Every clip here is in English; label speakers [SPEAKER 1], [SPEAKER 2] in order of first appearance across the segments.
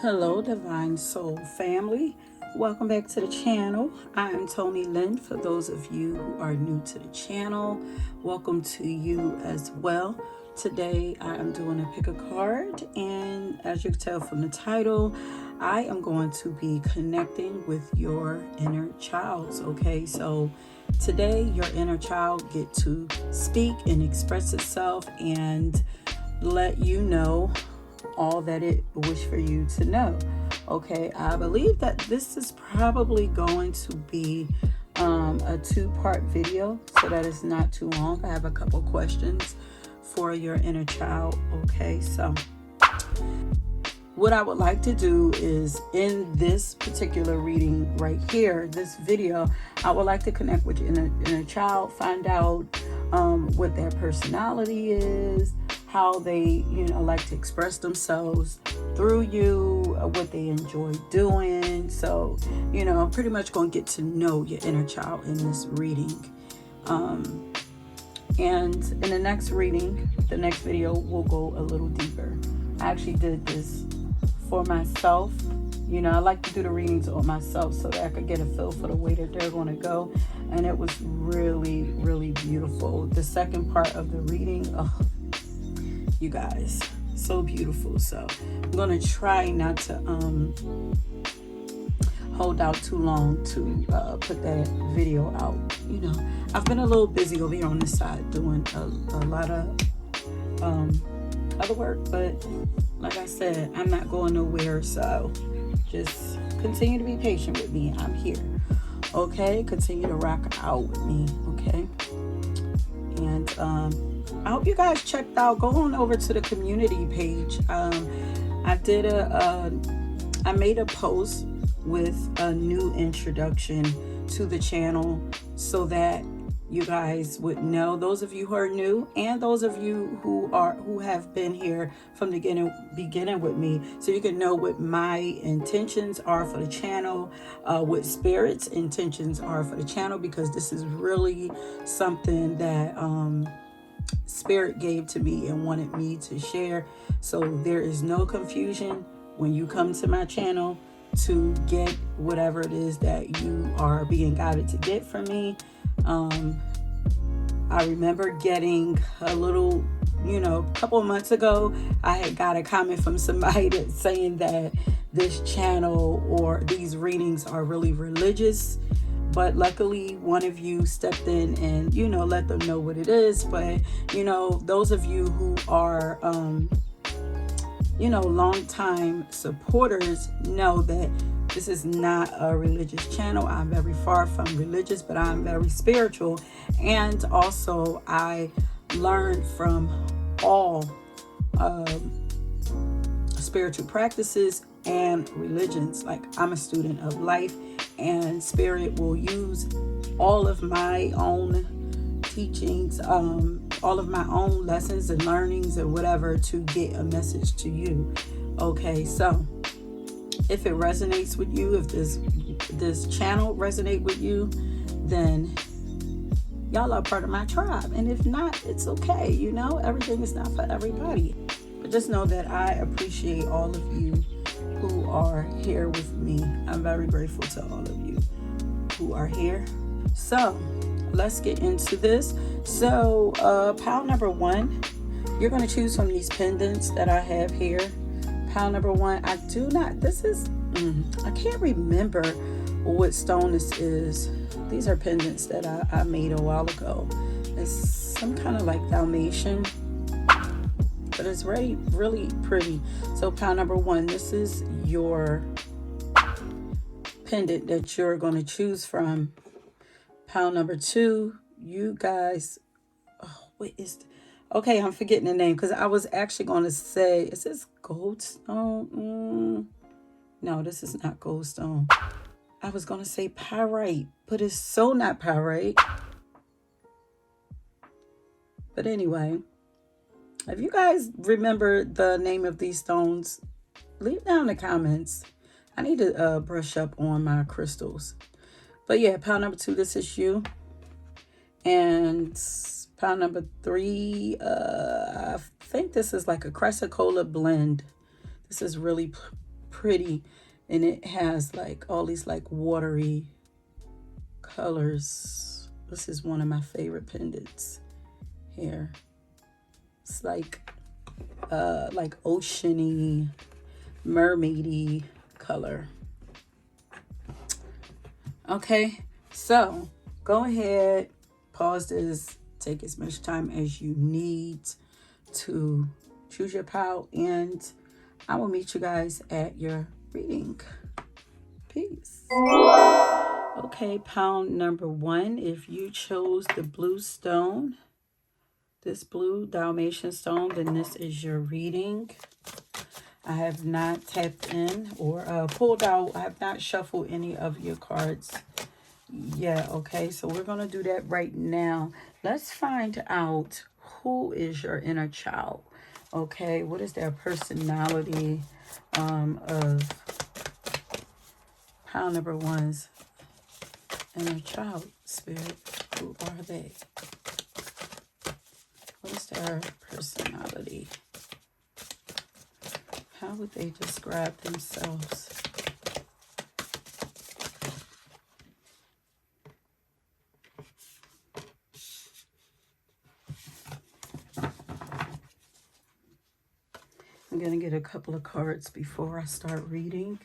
[SPEAKER 1] Hello, Divine Soul family. Welcome back to the channel. I am Toni.Lynn. For those of you who are new to the channel, welcome to you as well. Today I am doing a pick a card, and as you can tell from the title, I am going to be connecting with your inner child. Okay, so today your inner child get to speak and express itself and let you know all that it wish for you to know. Okay, I believe that this is probably going to be a two-part video so that it's not too long. I have a couple questions for your inner child. Okay, so what I would like to do is, in this particular reading right here, this video, I would like to connect with your inner child, find out what their personality is, how they, like to express themselves through you, what they enjoy doing. So, I'm pretty much going to get to know your inner child in this reading. And in the next reading, the next video, will go a little deeper. I actually did this for myself. I like to do the readings on myself so that I could get a feel for the way that they're going to go. And it was really, really beautiful. The second part of the reading, you guys, so beautiful. So I'm gonna try not to hold out too long to put that video out. I've been a little busy over here on this side doing a lot of other work, but like I said, I'm not going nowhere, so just continue to be patient with me. I'm here. Okay, continue to rock out with me. Okay, and I hope you guys checked out. Go on over to the community page. I made a post with a new introduction to the channel so that you guys would know, those of you who are new and those of you who have been here from the beginning with me, so you can know what my intentions are for the channel, what Spirit's intentions are for the channel, because this is really something that Spirit gave to me and wanted me to share. So there is no confusion when you come to my channel to get whatever it is that you are being guided to get from me. I remember getting a little, couple of months ago, I had got a comment from somebody that's saying that this channel or these readings are really religious. But luckily, one of you stepped in and, let them know what it is. But, those of you who are, long-time supporters know that this is not a religious channel. I'm very far from religious, but I'm very spiritual. And also, I learned from all spiritual practices and religions. Like, I'm a student of life, and Spirit will use all of my own teachings, all of my own lessons and learnings and whatever to get a message to you. Okay, so if it resonates with you, if this channel resonates with you, then y'all are part of my tribe. And if not, it's okay. Everything is not for everybody. But just know that I appreciate all of you who are here with me. I'm very grateful to all of you who are here. So let's get into this. So pile number 1, you're going to choose from these pendants that I have here. Pile number 1, I can't remember what stone this is. These are pendants that I made a while ago. It's some kind of like Dalmatian, but it's really, really pretty. So pile number 1, this is your pendant that you're going to choose from. Pile number 2, you guys, okay, I'm forgetting the name, because I was actually going to say, is this goldstone? No, this is not goldstone. I was going to say pyrite, but it's so not pyrite. But anyway, if you guys remember the name of these stones, leave down in the comments. I need to brush up on my crystals. But yeah, pile number 2, this is you. And pile number 3, I think this is like a Cressicola blend. This is really pretty, and it has like all these like watery colors. This is one of my favorite pendants here. It's like oceany, mermaidy color. Okay, so go ahead, pause this, take as much time as you need to choose your pile, and I will meet you guys at your reading. Peace. Okay, pound number 1. If you chose the blue stone, this blue Dalmatian stone, then this is your reading. I have not tapped in or pulled out. I have not shuffled any of your cards yet. Okay, so we're going to do that right now. Let's find out who is your inner child. Okay, what is their personality of pound number 1's inner child spirit? Who are they? What is their personality? How would they describe themselves? I'm going to get a couple of cards before I start reading.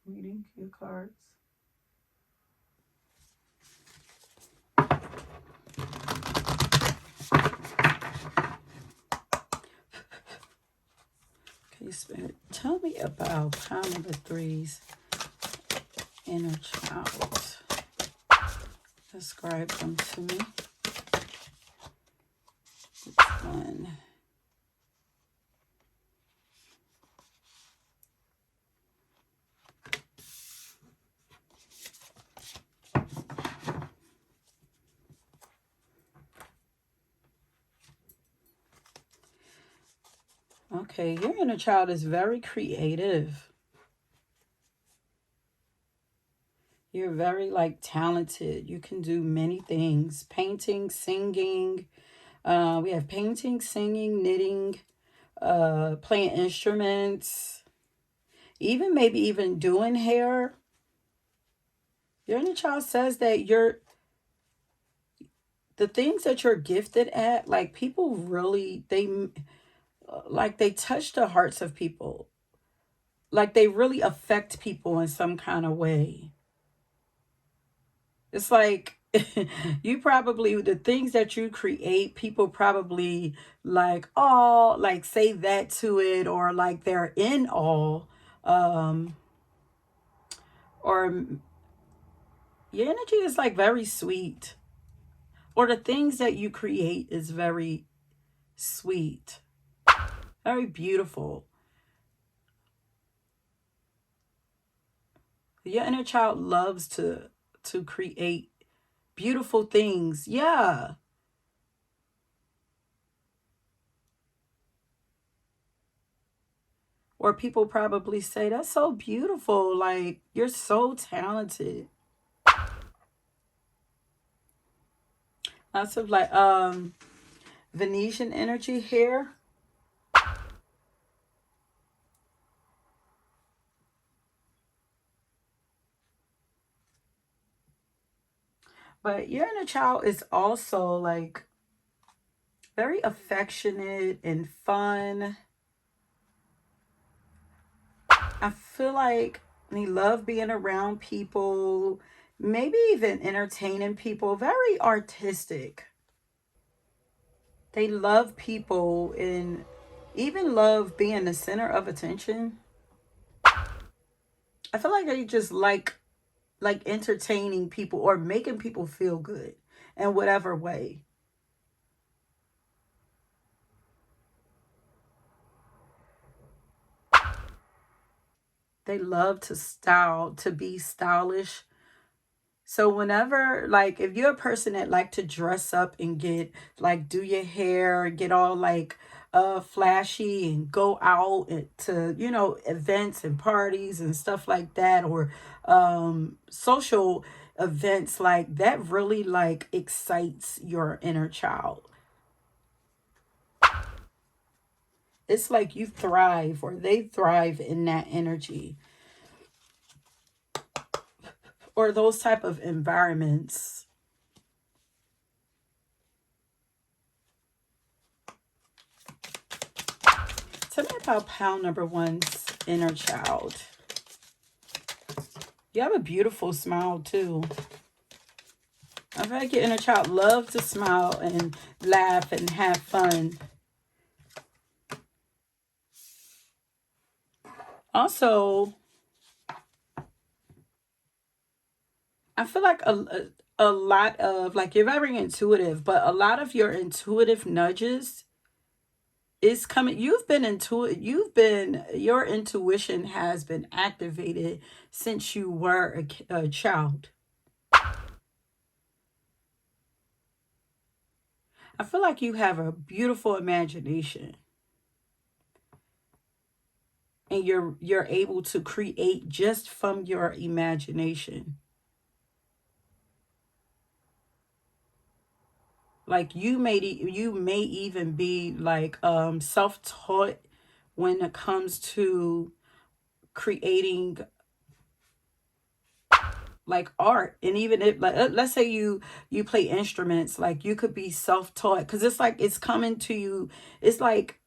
[SPEAKER 1] Reading your cards. Okay, Spirit, tell me about pound number 3's inner child. Describe them to me. Which one? Okay, your inner child is very creative. You're very like talented. You can do many things. Painting, singing. We have painting, singing, knitting, playing instruments, even maybe even doing hair. Your inner child says that the things that you're gifted at, like people really, they touch the hearts of people. Like they really affect people in some kind of way. It's like you probably, the things that you create, people probably like, oh, like say that to it, or like they're in awe. Or your energy is like very sweet. Or the things that you create is very sweet. Very beautiful. Your inner child loves to create beautiful things. Yeah. Or people probably say, that's so beautiful. Like, you're so talented. Lots of like Venetian energy here. But your inner child is also like very affectionate and fun. I feel like they love being around people, maybe even entertaining people, very artistic. They love people and even love being the center of attention. I feel like they just like entertaining people or making people feel good in whatever way. They love to be stylish. So whenever, like, if you're a person that like to dress up and get, like, do your hair, get all, like, flashy and go out to, events and parties and stuff like that, or social events, like, that really, like, excites your inner child. It's like you thrive, or they thrive in that energy, or those type of environments. Tell me about pile number one's inner child. You have a beautiful smile too. I feel like your inner child loves to smile and laugh and have fun. Also, I feel like a lot of, like, you're very intuitive, but a lot of your intuitive nudges is coming. Your intuition has been activated since you were a child. I feel like you have a beautiful imagination, and you're able to create just from your imagination. Like you may even be like self-taught when it comes to creating like art. And even if, like, let's say you play instruments, like you could be self-taught, because it's like it's coming to you. It's like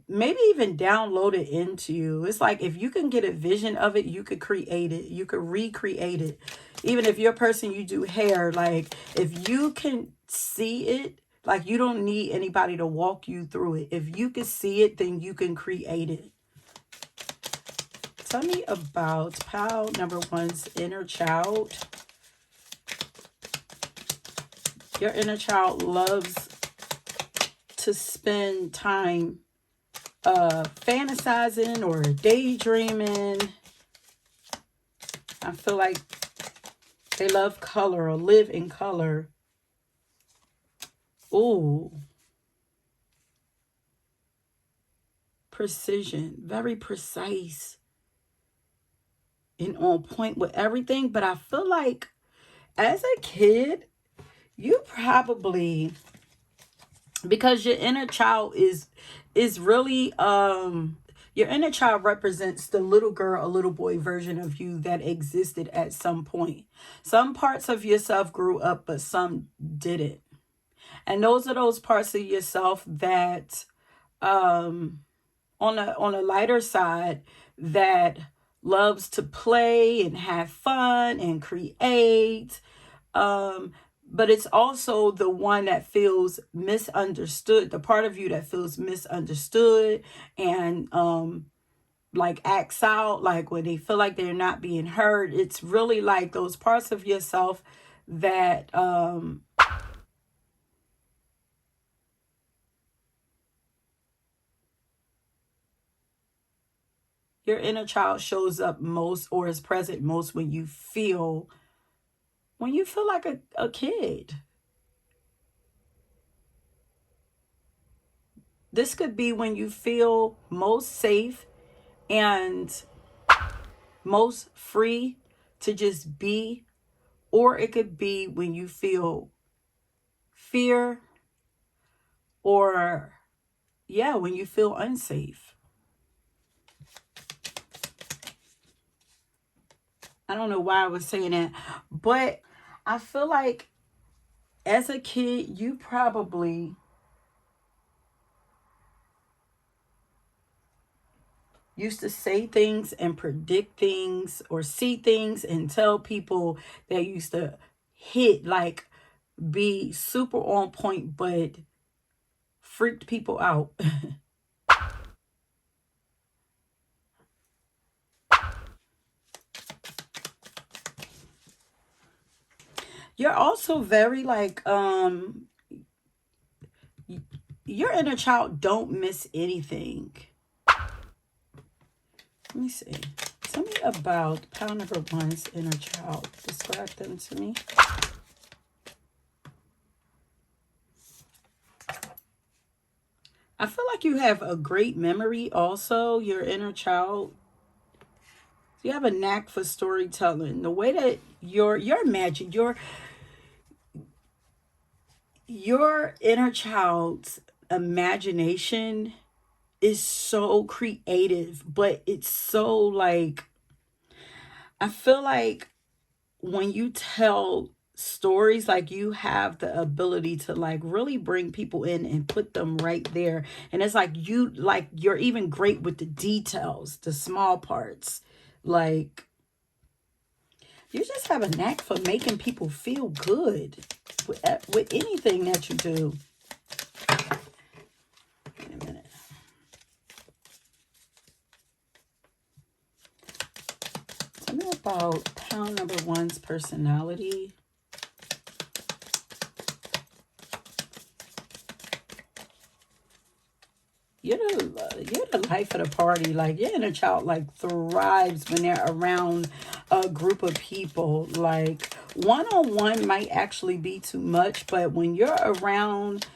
[SPEAKER 1] maybe even download it into you. It's like if you can get a vision of it, you could create it, you could recreate it. Even if you're a person, you do hair, like if you can see it, like you don't need anybody to walk you through it. If you can see it, then you can create it. Tell me about pile number one's inner child. Your inner child loves to spend time fantasizing or daydreaming. I feel like they love color or live in color. Ooh. Precision. Very precise and on point with everything. But I feel like as a kid, you probably, because your inner child is really your inner child represents the little girl or little boy version of you that existed at some point. Some parts of yourself grew up, but some didn't. And those are those parts of yourself that on a lighter side, that loves to play and have fun and create. But it's also the one that feels misunderstood, the part of you that feels misunderstood and like acts out, like when they feel like they're not being heard. It's really like those parts of yourself that your inner child shows up most, or is present most, when you feel like a kid. This could be when you feel most safe and most free to just be, or it could be when you feel fear, or yeah, when you feel unsafe. I don't know why I was saying that, but I feel like as a kid, you probably used to say things and predict things, or see things and tell people that used to hit, like be super on point, but freaked people out. You're also very like your inner child don't miss anything. Let me see. Tell me about pile number one's inner child. Describe them to me. I feel like you have a great memory also, your inner child. You have a knack for storytelling. The way that your magic, your inner child's imagination is so creative, but it's so like, I feel like when you tell stories, like you have the ability to like really bring people in and put them right there. And it's like you're even great with the details, the small parts. Like you just have a knack for making people feel good with anything that you do. Wait a minute. Tell me about pound number one's personality. You're the life of the party. Like your inner child like thrives when they're around a group of people. Like one-on-one might actually be too much, but when you're around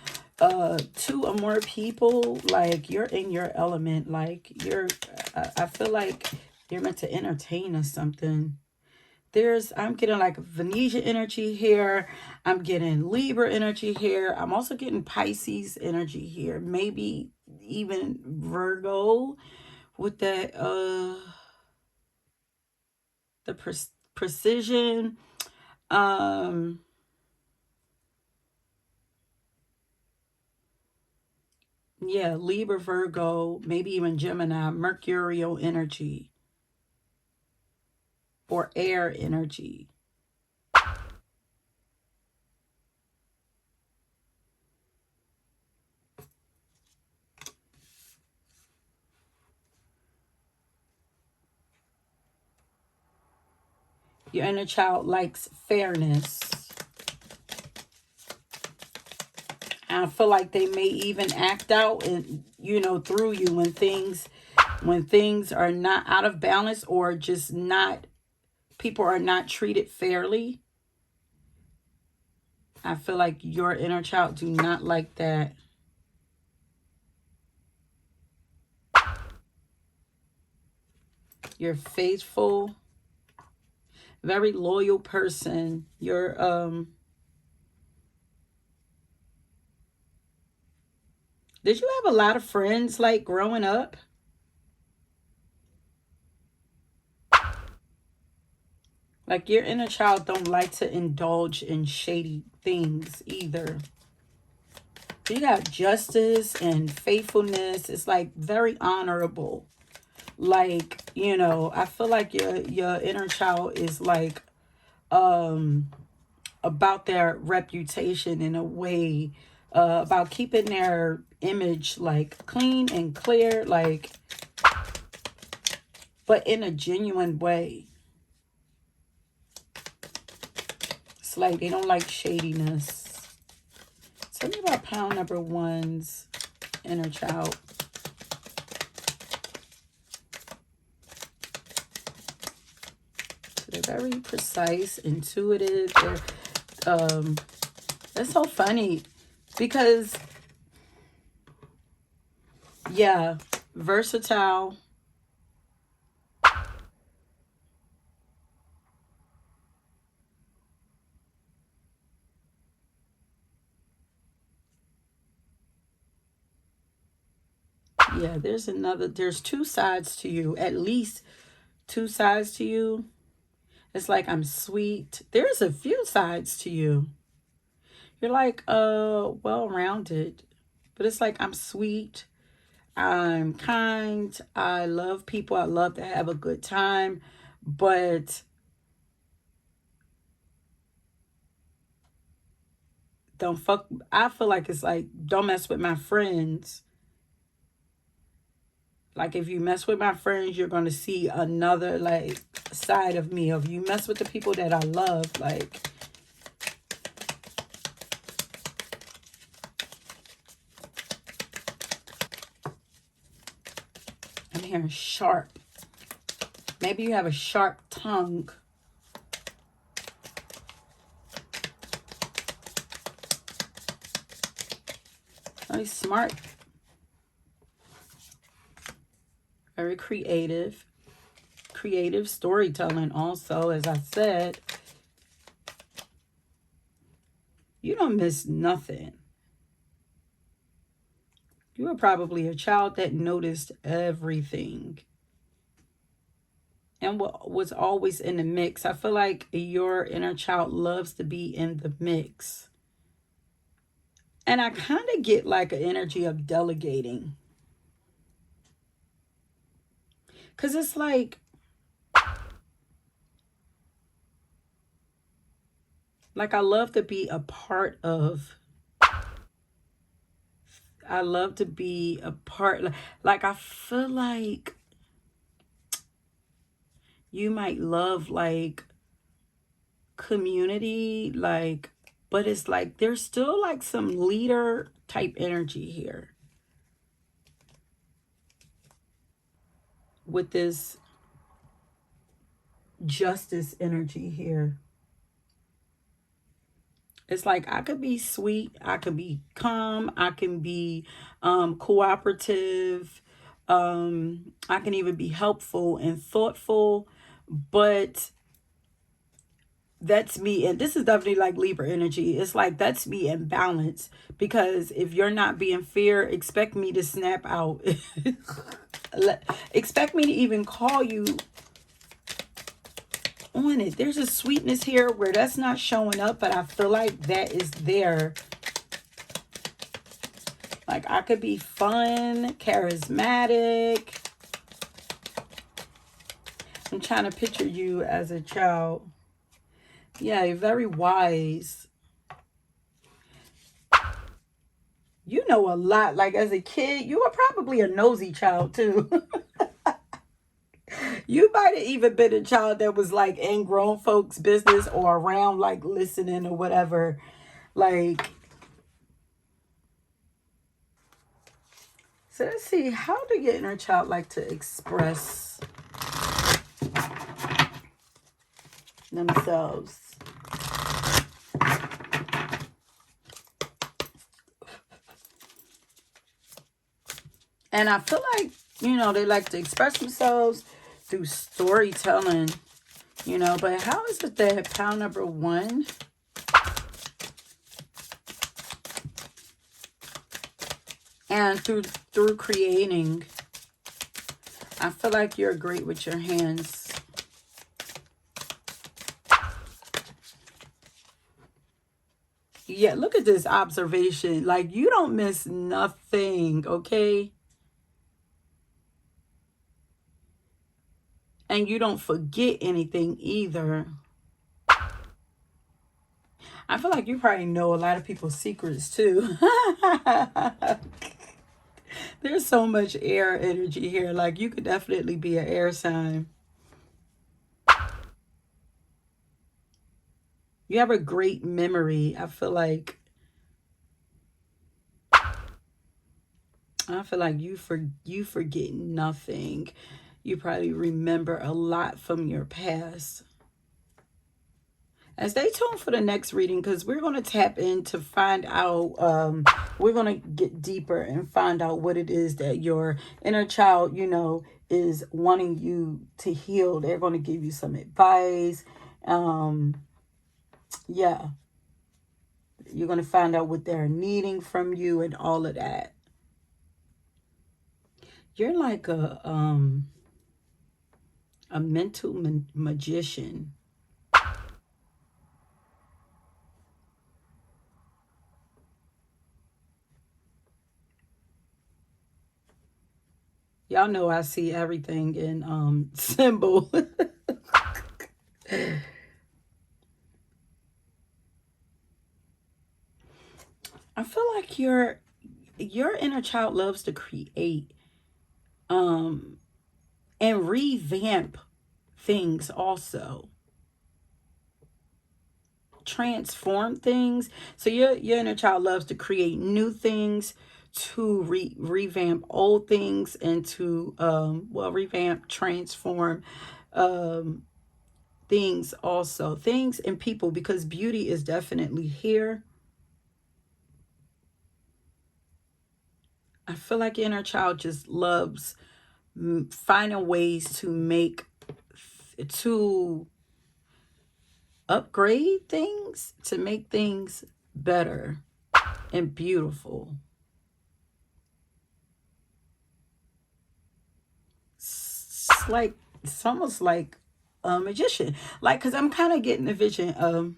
[SPEAKER 1] two or more people, like you're in your element. Like I feel like you're meant to entertain or something. I'm getting like Venetia energy here. I'm getting Libra energy here. I'm also getting Pisces energy here. Maybe even Virgo with that the precision. Um yeah, Libra, Virgo, maybe even Gemini, Mercurial energy or air energy. Your inner child likes fairness. I feel like they may even act out and through you when things are not out of balance or just not people are not treated fairly. I feel like your inner child do not like that. You're faithful, very loyal person. Did you have a lot of friends like growing up? Like your inner child don't like to indulge in shady things either. You got justice and faithfulness. It's like very honorable. Like, I feel like your inner child is like about their reputation in a way, about keeping their image like clean and clear, like, but in a genuine way. It's like they don't like shadiness. Tell me about pound number one's inner child. So they're very precise, intuitive. That's so funny because, yeah, versatile. Yeah, there's two sides to you, at least two sides to you. It's like I'm sweet. There's a few sides to you. You're like well-rounded. But it's like I'm sweet. I'm kind. I love people. I love to have a good time. But don't fuck. I feel like it's like don't mess with my friends. Like if you mess with my friends, you're gonna see another like side of me. If you mess with the people that I love, like I'm hearing sharp. Maybe you have a sharp tongue. Very smart. Very creative. Creative storytelling also, as I said. You don't miss nothing. You were probably a child that noticed everything and what was always in the mix. I feel like your inner child loves to be in the mix. And I kind of get like an energy of delegating. Because it's like I love to be a part of, I love to be a part, like I feel like you might love like community, like, but it's like there's still like some leader type energy here with this justice energy here. It's like I could be sweet, I could be calm, I can be cooperative, I can even be helpful and thoughtful, but that's me. And this is definitely like Libra energy. It's like that's me in balance, because if you're not being fair, expect me to snap out. Expect me to even call you on it. There's a sweetness here where that's not showing up, but I feel like that is there. Like I could be fun, charismatic. I'm trying to picture you as a child. Yeah, you're very wise. You know a lot. Like as a kid, you were probably a nosy child too. You might have even been a child that was like in grown folks' business or around like listening or whatever. Like, so let's see, how do your inner child like to express themselves? And I feel like, you know, they like to express themselves through storytelling, you know, but how is it that pile number 1 and through creating? I feel like you're great with your hands. Yeah, look at this observation. Like you don't miss nothing, okay? And you don't forget anything either. I feel like you probably know a lot of people's secrets too. There's so much air energy here. Like you could definitely be an air sign. You have a great memory. I feel like you forget nothing. You probably remember a lot from your past. And stay tuned for the next reading, because we're going to tap in to find out, we're going to get deeper and find out what it is that your inner child, you know, is wanting you to heal. They're going to give you some advice. Yeah, you're going to find out what they're needing from you and all of that. You're like a mental magician. Y'all know I see everything in symbol. I feel like your inner child loves to create and revamp things also. Transform things. So your inner child loves to create new things, to revamp old things, and to revamp, transform things also. Things and people, because beauty is definitely here. I feel like your inner child just loves finding ways to upgrade things, to make things better and beautiful. it's almost like a magician. Like, because I'm kind of getting the vision of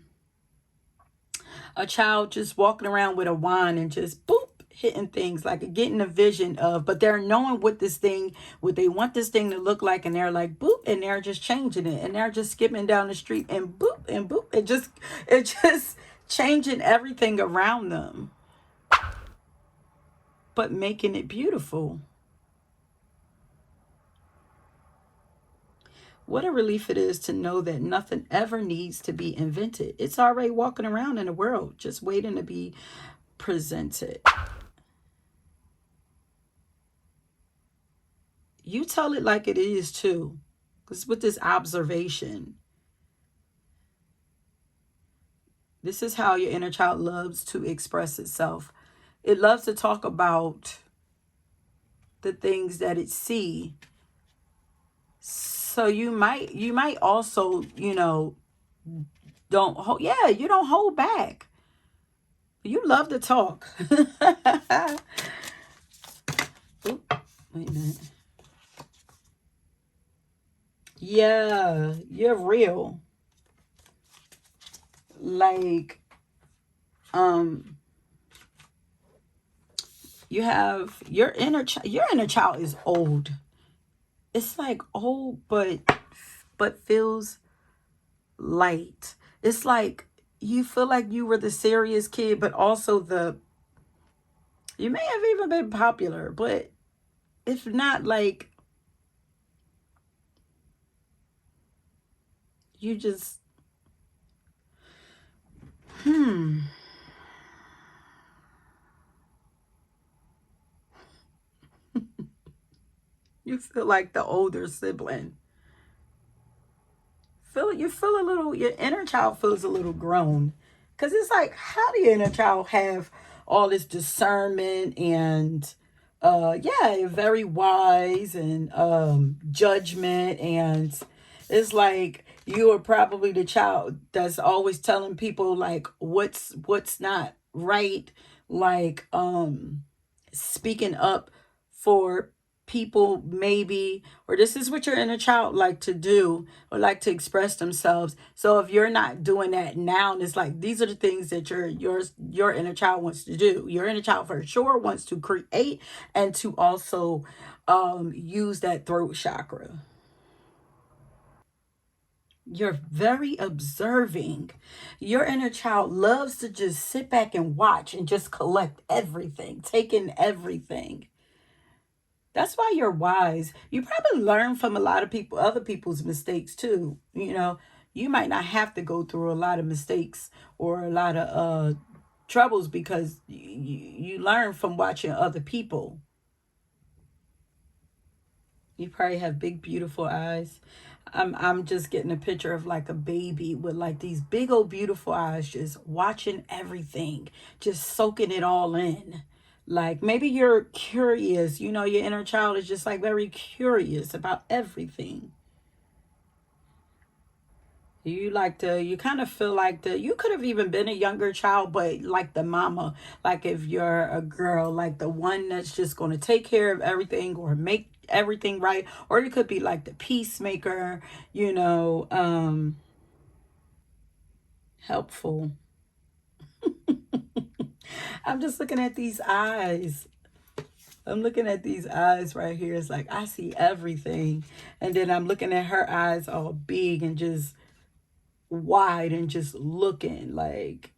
[SPEAKER 1] a child just walking around with a wand and just boop, hitting things, like getting a vision of, but they're knowing what they want this thing to look like, and they're like boop, and they're just changing it, and they're just skipping down the street and boop, it just changing everything around them, but making it beautiful. What a relief it is to know that nothing ever needs to be invented. It's already walking around in the world, just waiting to be presented. You tell it like it is too. Because with this observation, this is how your inner child loves to express itself. It loves to talk about the things that it sees. So you might also, don't hold, yeah, you don't hold back. You love to talk. Ooh, wait a minute. Yeah, you're real. Like, you have your inner child is old. It's like old, but feels light. It's like you feel like you were the serious kid, but also you may have even been popular, but if not, like, you just, you feel like the older sibling. You feel a little, your inner child feels a little grown. Because it's like, how do your inner child have all this discernment and, yeah, very wise and judgment. And it's like you are probably the child that's always telling people like what's not right, like speaking up for people maybe, or this is what your inner child like to do or like to express themselves. So if you're not doing that now, it's like these are the things that your inner child wants to do. Your inner child for sure wants to create and to also use that throat chakra. You're very observing. Your inner child loves to just sit back and watch and just collect everything, take in everything. That's why you're wise. You probably learn from a lot of other people's mistakes too. You might not have to go through a lot of mistakes or a lot of troubles because you learn from watching other people. You probably have big, beautiful eyes. I'm just getting a picture of like a baby with like these big old beautiful eyes, just watching everything, just soaking it all in. Like maybe you're curious, your inner child is just like very curious about everything. You kind of feel like you could have even been a younger child, but like the mama, like if you're a girl, like the one that's just going to take care of everything or make everything right. Or you could be like the peacemaker, helpful. I'm just looking at these eyes. I'm looking at these eyes right here. It's like I see everything. And then I'm looking at her eyes all big and just wide and just looking like,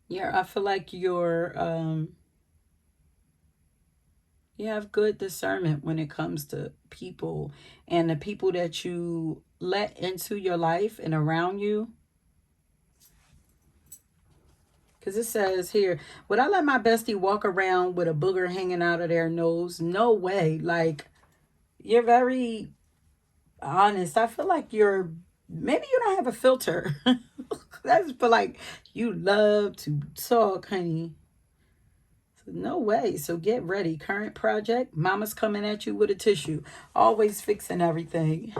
[SPEAKER 1] yeah, I feel like you have good discernment when it comes to people and the people that you let into your life and around you. Because it says here, would I let my bestie walk around with a booger hanging out of their nose? No way. Like, you're very honest. I feel like maybe you don't have a filter. I just feel like you love to talk, honey. So no way. So get ready. Current project. Mama's coming at you with a tissue. Always fixing everything.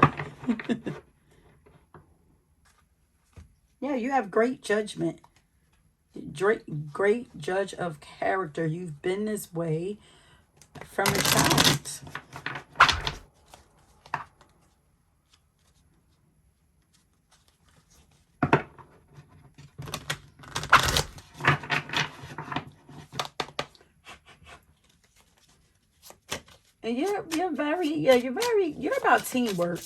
[SPEAKER 1] Yeah, you have great judgment. Great judge of character. You've been this way from a child. And you're about teamwork.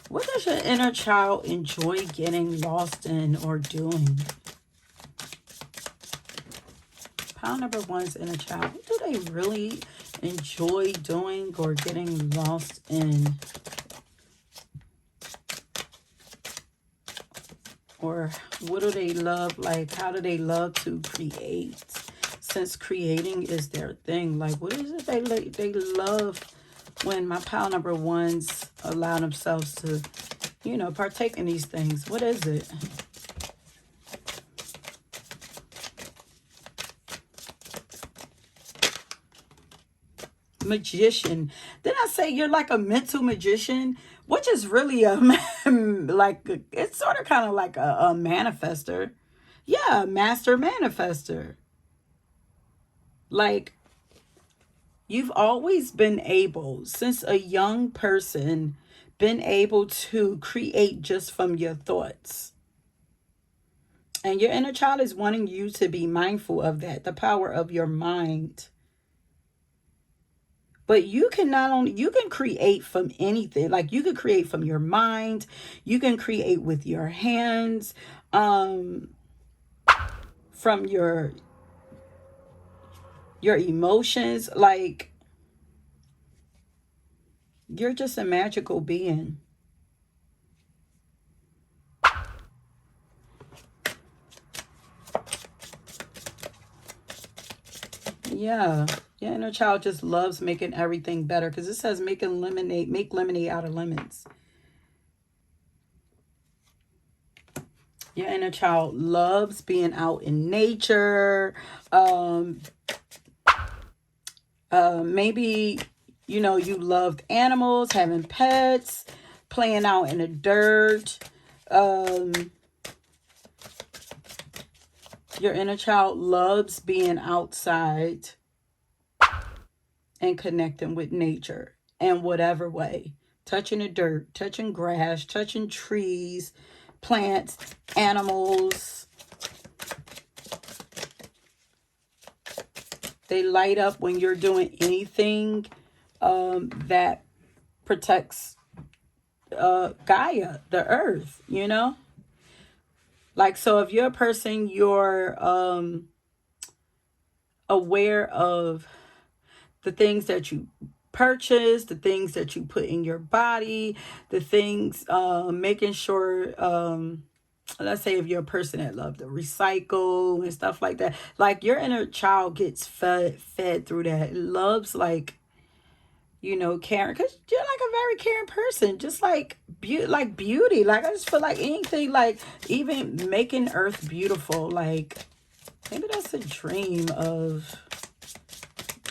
[SPEAKER 1] What does your inner child enjoy getting lost in or doing? Pile number one's inner child. What do they really enjoy doing or getting lost in? Or what do they love? Like, how do they love to create? Since creating is their thing. Like, what is it they love when my pile number ones allow themselves to, you know, partake in these things? What is it? Magician. Did I say you're like a mental magician? Which is really a like it's sort of kind of like a manifester. Yeah, a master manifester. Like, you've always been able, since a young person, been able to create just from your thoughts. And your inner child is wanting you to be mindful of that, the power of your mind. But you can you can create from anything. Like, you can create from your mind. You can create with your hands, from your emotions. Like, you're just a magical being. Yeah. Your inner child just loves making everything better, because it says make lemonade out of lemons. Your inner child loves being out in nature. Maybe, you know, you loved animals, having pets, playing out in the dirt. Your inner child loves being outside and connecting with nature in whatever way. Touching the dirt, touching grass, touching trees, plants, animals. They light up when you're doing anything that protects Gaia, the earth, you know? Like, so if you're a person, you're aware of the things that you purchase, the things that you put in your body, the things, making sure, let's say if you're a person that loves to recycle and stuff like that, like, your inner child gets fed through that. It loves, like, you know, caring, because you're like a very caring person, just like beauty. Like, I just feel like anything, like even making earth beautiful, like maybe that's a dream of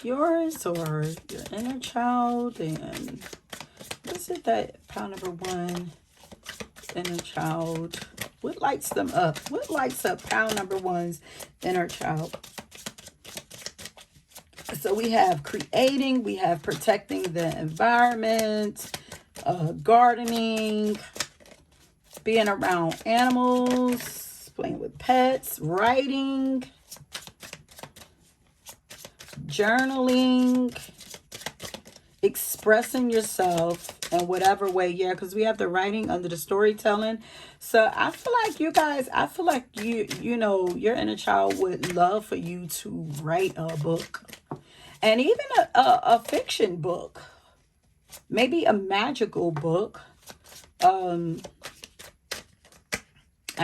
[SPEAKER 1] yours or your inner child. And what is it that pile number one, inner child, what lights them up? What lights up pile number one's inner child? So we have creating, we have protecting the environment, gardening, being around animals, playing with pets, writing, journaling, expressing yourself in whatever way. Yeah, because we have the writing under the storytelling. So I feel like you guys, I feel like you know, your inner child would love for you to write a book. And even a fiction book. Maybe a magical book. I'm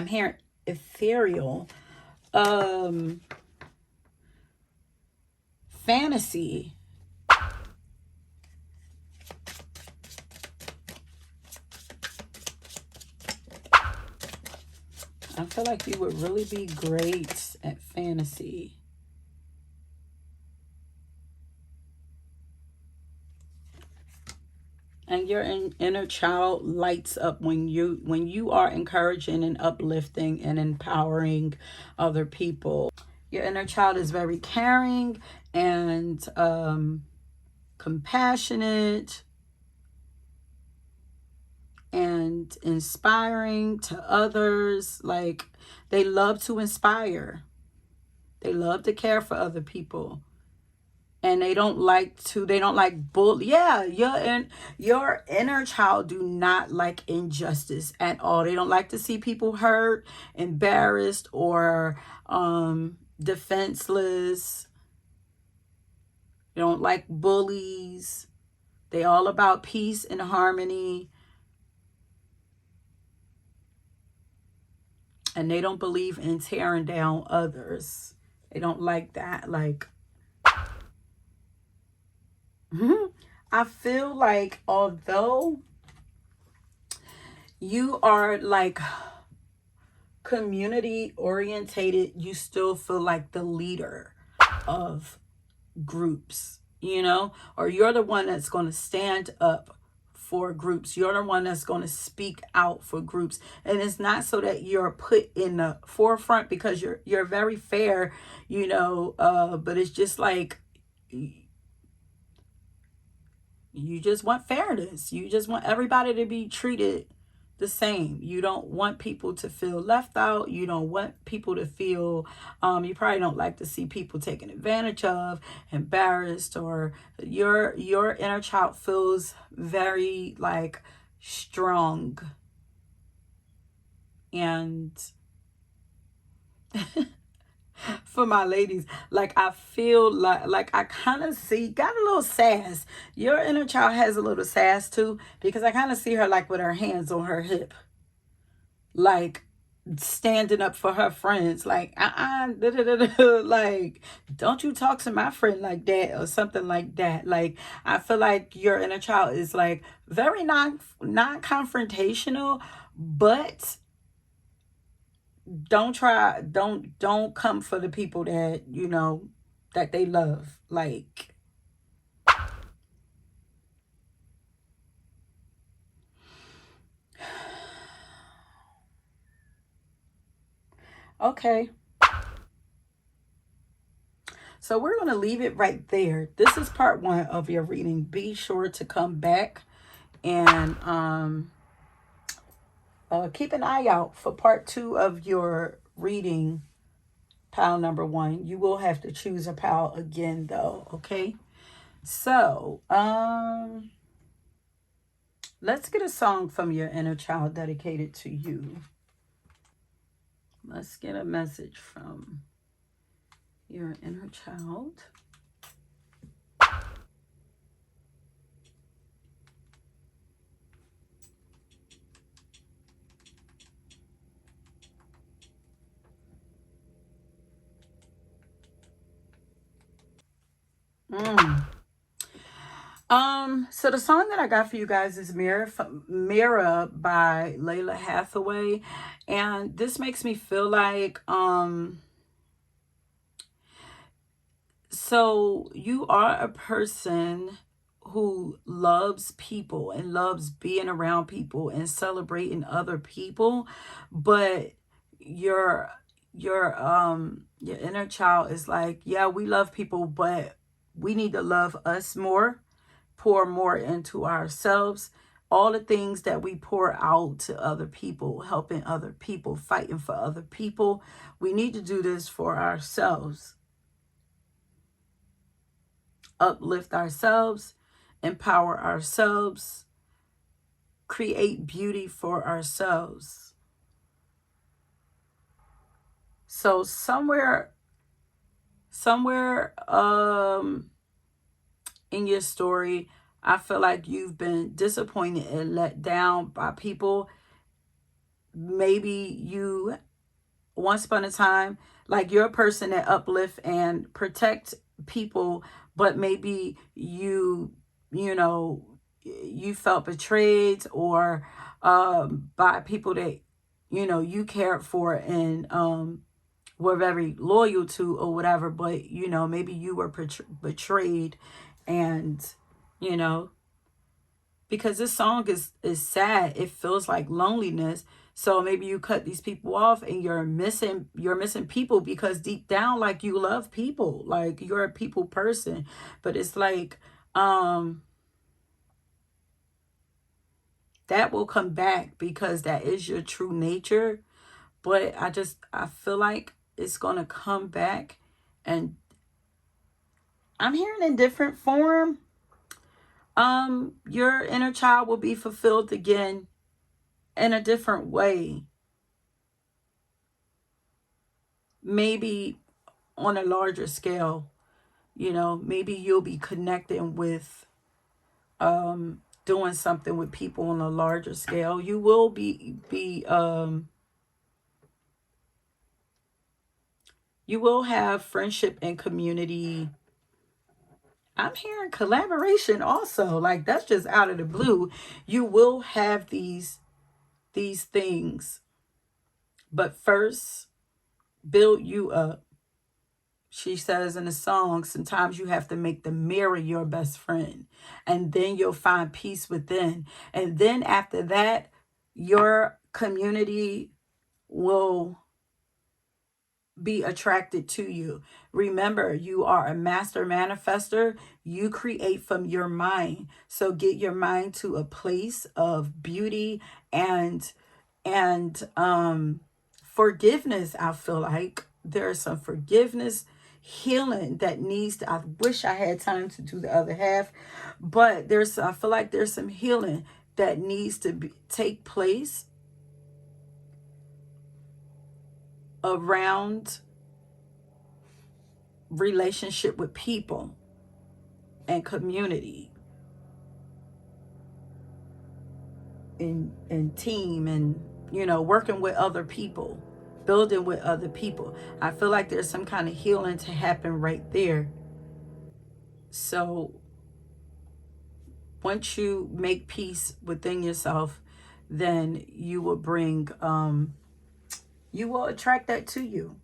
[SPEAKER 1] hearing ethereal. Fantasy. I feel like you would really be great at fantasy. And your inner child lights up when you are encouraging and uplifting and empowering other people. Your inner child is very caring and compassionate and inspiring to others. Like, they love to inspire. They love to care for other people. And they don't like bull. Yeah, your inner child do not like injustice at all. They don't like to see people hurt, embarrassed, or defenseless. They don't like bullies. They all about peace and harmony. And they don't believe in tearing down others. They don't like that. Like, I feel like although you are like community orientated, you still feel like the leader of groups, or you're the one that's going to stand up for groups. You're the one that's going to speak out for groups. And it's not so that you're put in the forefront, because you're very fair, but it's just like, you just want fairness. You just want everybody to be treated the same. You don't want people to feel left out. You don't want people to feel, you probably don't like to see people taken advantage of, embarrassed, or your inner child feels very like strong. And for my ladies, like, I feel like I kind of see, got a little sass. Your inner child has a little sass too, because I kind of see her like with her hands on her hip, like standing up for her friends, like like, don't you talk to my friend like that, or something like that. Like, I feel like your inner child is like very non-confrontational, but don't come for the people that that they love. Like, okay, so we're going to leave it right there. This is part 1 of your reading. Be sure to come back and keep an eye out for part 2 of your reading, pile number 1. You will have to choose a pile again though, okay? So let's get a song from your inner child dedicated to you. Let's get a message from your inner child. So the song that I got for you guys is Mirror by Layla Hathaway. And this makes me feel like, so you are a person who loves people and loves being around people and celebrating other people, but your inner child is like, yeah, we love people, but we need to love us more, pour more into ourselves. All the things that we pour out to other people, helping other people, fighting for other people, we need to do this for ourselves. Uplift ourselves, empower ourselves, create beauty for ourselves. So somewhere in your story, I feel like you've been disappointed and let down by people. Maybe you, once upon a time, like, you're a person that uplift and protect people, but maybe you felt betrayed, or by people that you cared for and were very loyal to, or whatever. But maybe you were betrayed, and because this song is sad. It feels like loneliness. So maybe you cut these people off and you're missing people, because deep down, like, you love people, like you're a people person. But it's like that will come back because that is your true nature. But I feel like it's gonna come back, and I'm hearing in different form. Your inner child will be fulfilled again in a different way. Maybe on a larger scale. Maybe you'll be connecting with doing something with people on a larger scale. You will be you will have friendship and community. I'm hearing collaboration also. Like, that's just out of the blue. You will have these things. But first, build you up. She says in the song, sometimes you have to make the mirror your best friend, and then you'll find peace within. And then after that, your community will be attracted to you. Remember, you are a master manifester. You create from your mind. So get your mind to a place of beauty and forgiveness. I feel like there's some forgiveness, healing that needs to, I wish I had time to do the other half, but I feel like there's some healing that needs to take place around relationship with people and community and team, and working with other people, building with other people. I feel like there's some kind of healing to happen right there. So once you make peace within yourself, then you will bring you will attract that to you.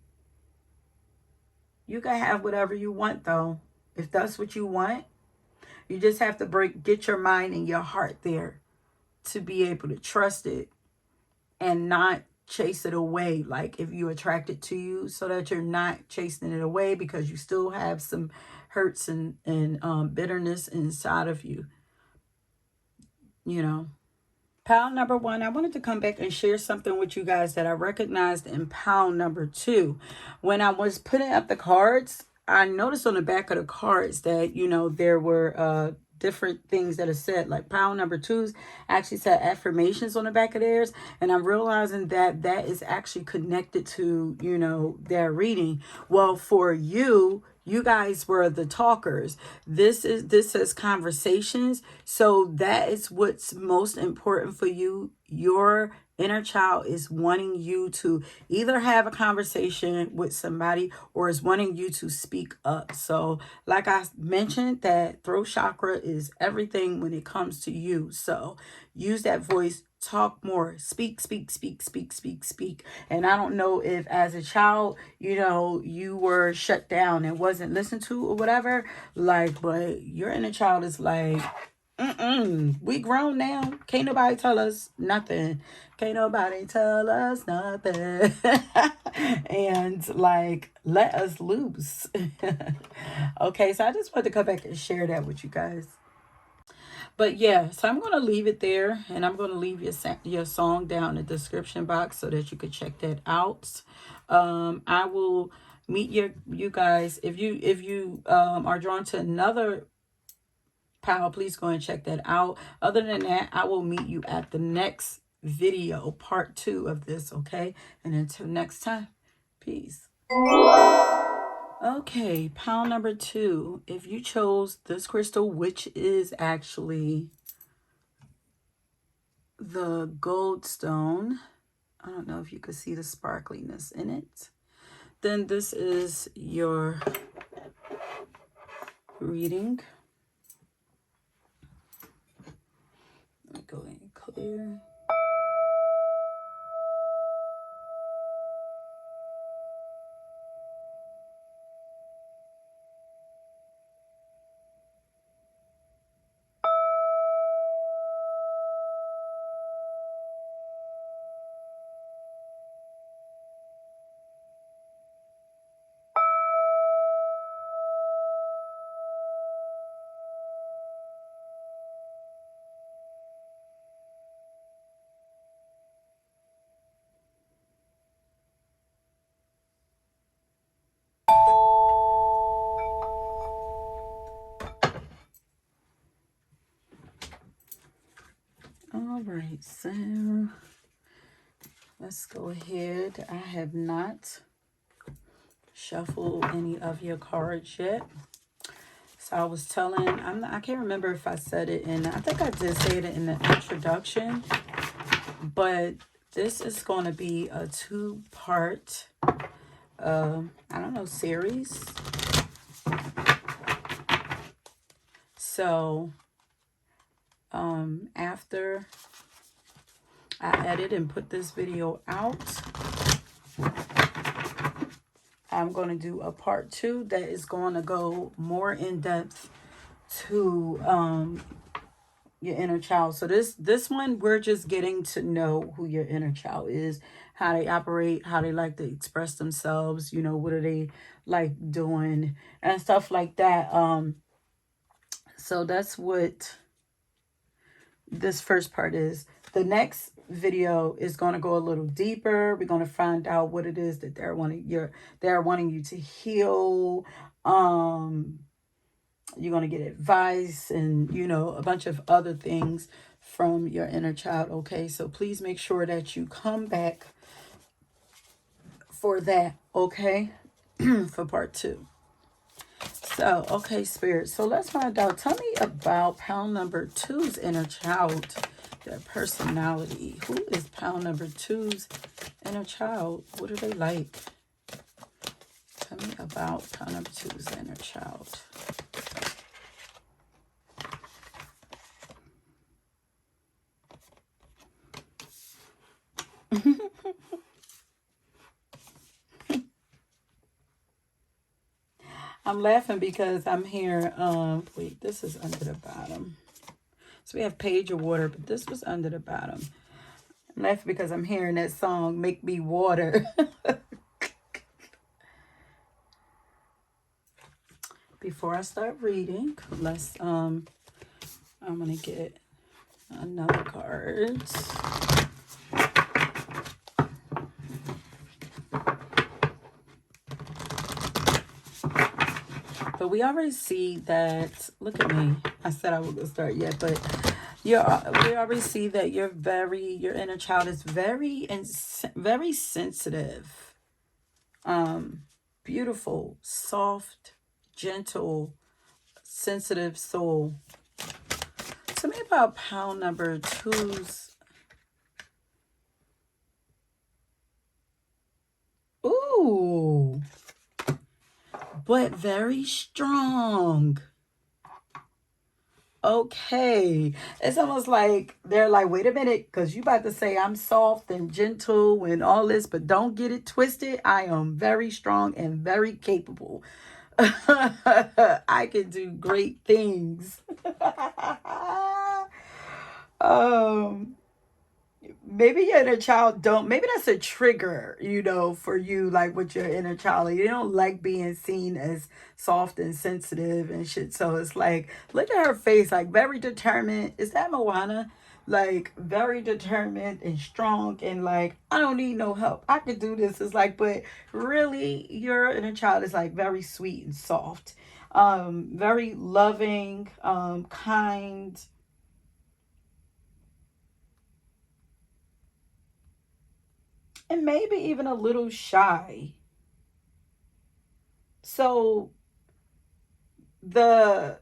[SPEAKER 1] You can have whatever you want, though. If that's what you want, you just have to get your mind and your heart there to be able to trust it and not chase it away. Like, if you attract it to you, so that you're not chasing it away because you still have some hurts and bitterness inside of you. Pile number one, I wanted to come back and share something with you guys that I recognized in pile number two. When I was putting up the cards, I noticed on the back of the cards that, there were different things that are said. Like, pile number two's actually said affirmations on the back of theirs. And I'm realizing that that is actually connected to, their reading. Well, for you guys were the talkers. This says conversations. So that is what's most important for you. Your inner child is wanting you to either have a conversation with somebody or is wanting you to speak up. So like I mentioned, that throat chakra is everything when it comes to you. So use that voice. Talk more. Speak, speak, speak, speak, speak, speak. And I don't know if as a child, you were shut down and wasn't listened to or whatever. Like, but your inner child is like, we grown now. Can't nobody tell us nothing. Can't nobody tell us nothing. And like, let us loose. Okay, so I just wanted to come back and share that with you guys. But yeah, so I'm going to leave it there, and I'm going to leave your song down in the description box so that you could check that out. I will meet you guys. If you are drawn to another pile, please go and check that out. Other than that, I will meet you at the next video, part 2 of this, okay? And until next time, peace. Okay, pile number 2. If you chose this crystal, which is actually the gold stone, I don't know if you could see the sparkliness in it, then this is your reading. Let me go ahead and clear. All right, so let's go ahead. I have not shuffled any of your cards yet. So I was telling, I can't remember if I said it in, I think I did say it in the introduction, but this is going to be a two-part, I don't know, series. So, after I edit and put this video out, I'm going to do a part 2 that is going to go more in depth to your inner child. So this one, we're just getting to know who your inner child is, how they operate, how they like to express themselves, you know, what are they like doing and stuff like that. So that's what this first part is. The next video is going to go a little deeper. We're going to find out what it is that they're wanting you to heal. You're going to get advice and, you know, a bunch of other things from your inner child. Okay, so please make sure that you come back for that. Okay, for part 2. So, okay, Spirit. So let's find out. Tell me about pound number 2's inner child, their personality. Who is pound number 2's inner child? What do they like? Tell me about pound number 2's inner child. I'm laughing because I'm here. Wait, this is under the bottom. So we have Page of Water, but this was under the bottom. I'm laughing because I'm hearing that song, Make Me Water. Before I start reading, let's I'm gonna get another card. But we already see that, look at me. I said I wasn't going to start yet, but we already see that your inner child is very sensitive. Beautiful, soft, gentle, sensitive soul. Tell me about pound number 2's. Ooh. But very strong. Okay. It's almost like they're like, wait a minute, because you about to say I'm soft and gentle and all this, but don't get it twisted. I am very strong and very capable. I can do great things. Maybe your inner child maybe that's a trigger, you know, for you, like with your inner child. You don't like being seen as soft and sensitive and shit. So it's like, look at her face, like very determined. Is that Moana? Like very determined and strong and like, I don't need no help. I can do this. It's like, but really your inner child is like very sweet and soft. Very loving, kind, and maybe even a little shy. So the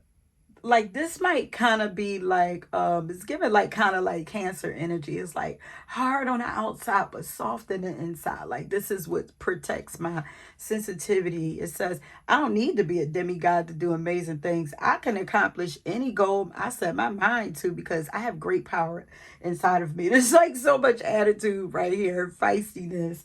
[SPEAKER 1] like this might kind of be like it's given like kind of like Cancer energy. It's like hard on the outside but soft in the inside. Like this is what protects my sensitivity. It says I don't need to be a demigod to do amazing things. I can accomplish any goal I set my mind to because I have great power inside of me. There's like so much attitude right here, feistiness.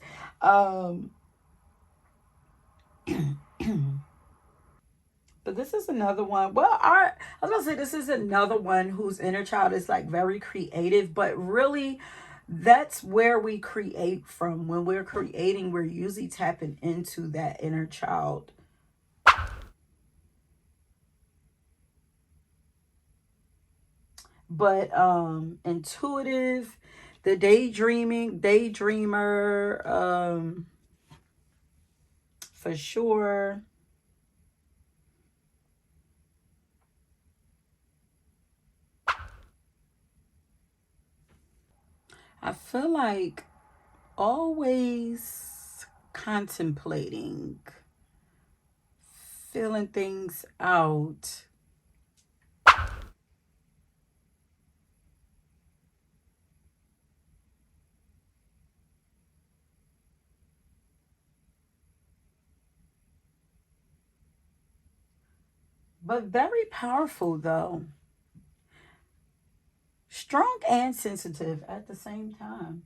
[SPEAKER 1] But this is another one. Well, I was gonna say this is another one whose inner child is like very creative, but really that's where we create from. When we're creating, we're usually tapping into that inner child. But intuitive, the daydreamer, for sure. I feel like always contemplating, feeling things out. But very powerful though. Strong and sensitive at the same time.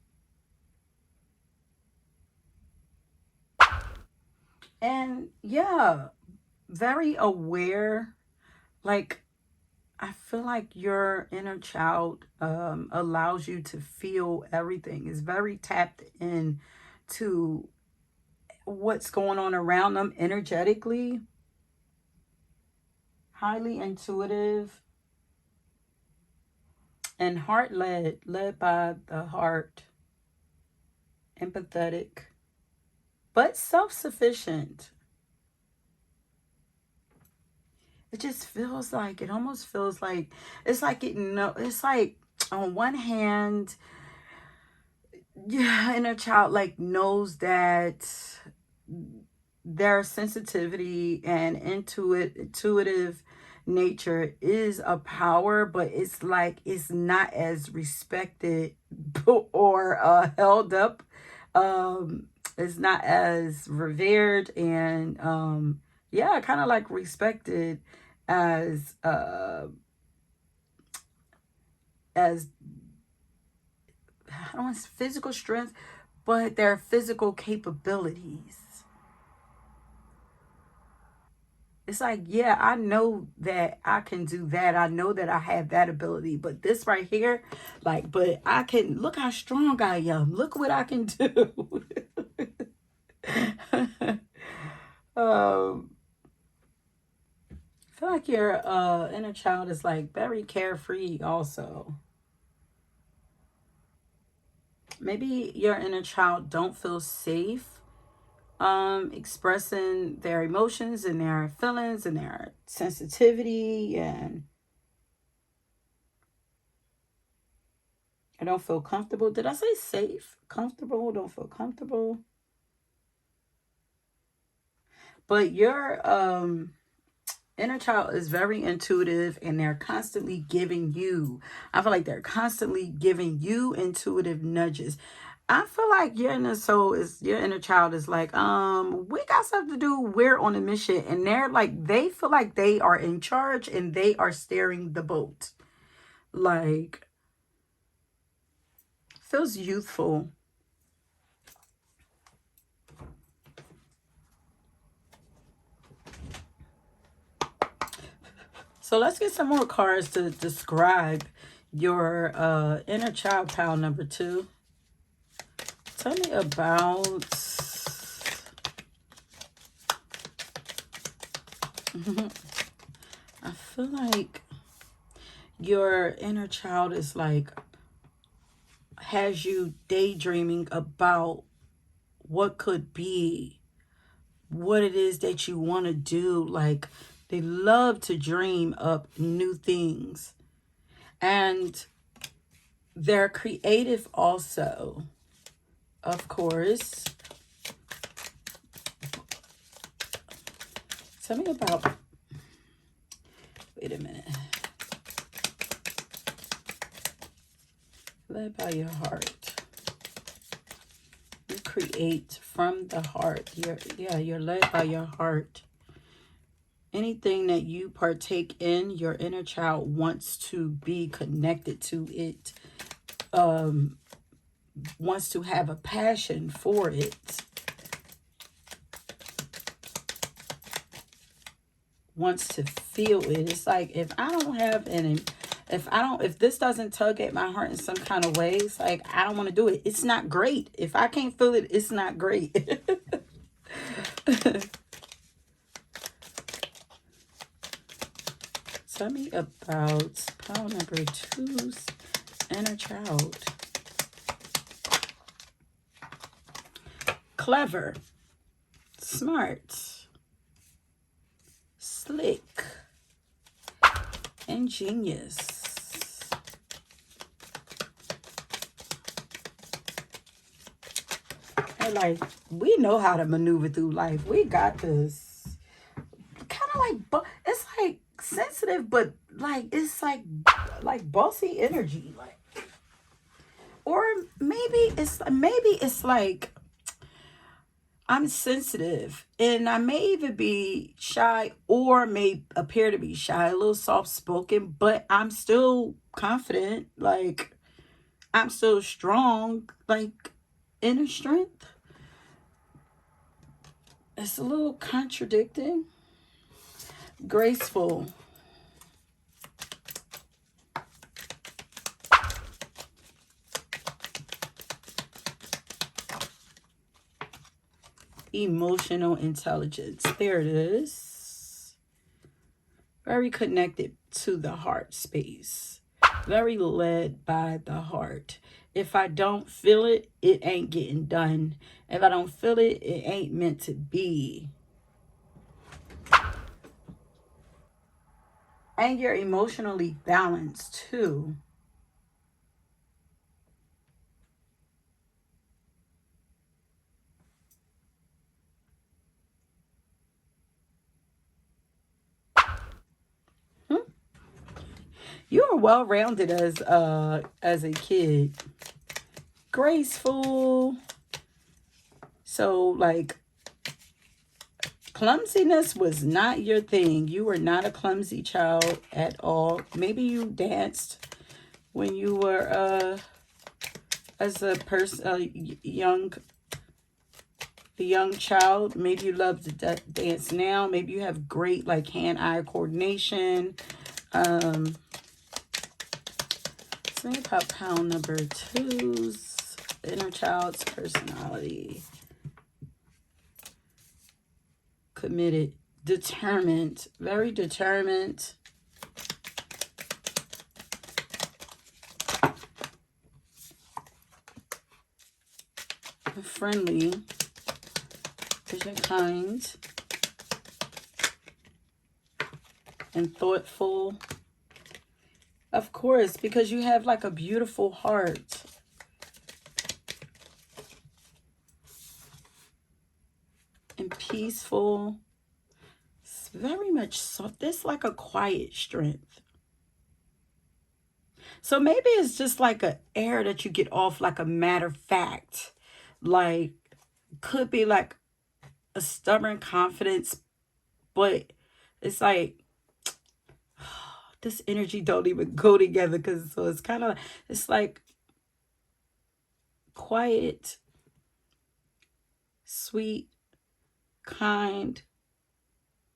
[SPEAKER 1] And yeah, very aware. Like, I feel like your inner child allows you to feel everything. It's very tapped in to what's going on around them energetically, highly intuitive, and heart led by the heart, empathetic, but self sufficient. It just feels like, it almost feels like, it's like it's like on one hand, yeah, inner child like knows that their sensitivity and intuitive nature is a power, but it's like it's not as respected or held up. It's not as revered and yeah, kind of like respected as as I don't want physical strength, but their physical capabilities. It's like, yeah, I know that I can do that. I know that I have that ability. But this right here, like, but I can, look how strong I am. Look what I can do. um, I feel like your inner child is like very carefree also. Maybe your inner child don't feel safe expressing their emotions and their feelings and their sensitivity, and I don't feel comfortable. Did I say safe? Comfortable? Don't feel comfortable. But your inner child is very intuitive and they're constantly giving you, I feel like they're constantly giving you intuitive nudges. I feel like your inner soul is, your inner child is like, we got stuff to do. We're on a mission. And they're like, they feel like they are in charge and they are steering the boat. Like, feels youthful. So let's get some more cards to describe your inner child pile number 2. Tell me about I feel like your inner child is like, has you daydreaming about what could be, what it is that you want to do. Like, they love to dream up new things. And they're creative also, of course. Tell me about, wait a minute. Led by your heart. You create from the heart. You're led by your heart. Anything that you partake in, your inner child wants to be connected to it. Wants to have a passion for it. Wants to feel it. It's like, if I don't have any, if this doesn't tug at my heart in some kind of way, it's like, I don't want to do it. It's not great. If I can't feel it, it's not great. Tell me about pile number 2's inner child. Clever, smart, slick, ingenious. of like, we know how to maneuver through life. We got this. Kind of like, it's like sensitive, but like, it's like bossy energy. Like, or maybe it's like, I'm sensitive and I may even be shy or may appear to be shy, a little soft spoken, but I'm still confident. Like, I'm still strong, like inner strength. It's a little contradicting. Graceful. Emotional intelligence. There it is. Very connected to the heart space. Very led by the heart. If I don't feel it, it ain't getting done. If I don't feel it, it ain't meant to be. And you're emotionally balanced too. You are well-rounded as a kid. Graceful. So like, clumsiness was not your thing. You were not a clumsy child at all. Maybe you danced when you were as a person, a young child. Maybe you love to dance now. Maybe you have great like hand-eye coordination. Think about pound number 2's inner child's personality. Committed, determined, very determined. Friendly, patient, kind, and thoughtful. Of course, because you have like a beautiful heart. And peaceful. It's very much soft. There's like a quiet strength. So maybe it's just like an air that you get off, like a matter of fact. Like, could be like a stubborn confidence, but it's like, this energy don't even go together, because so it's kind of, it's like quiet, sweet, kind,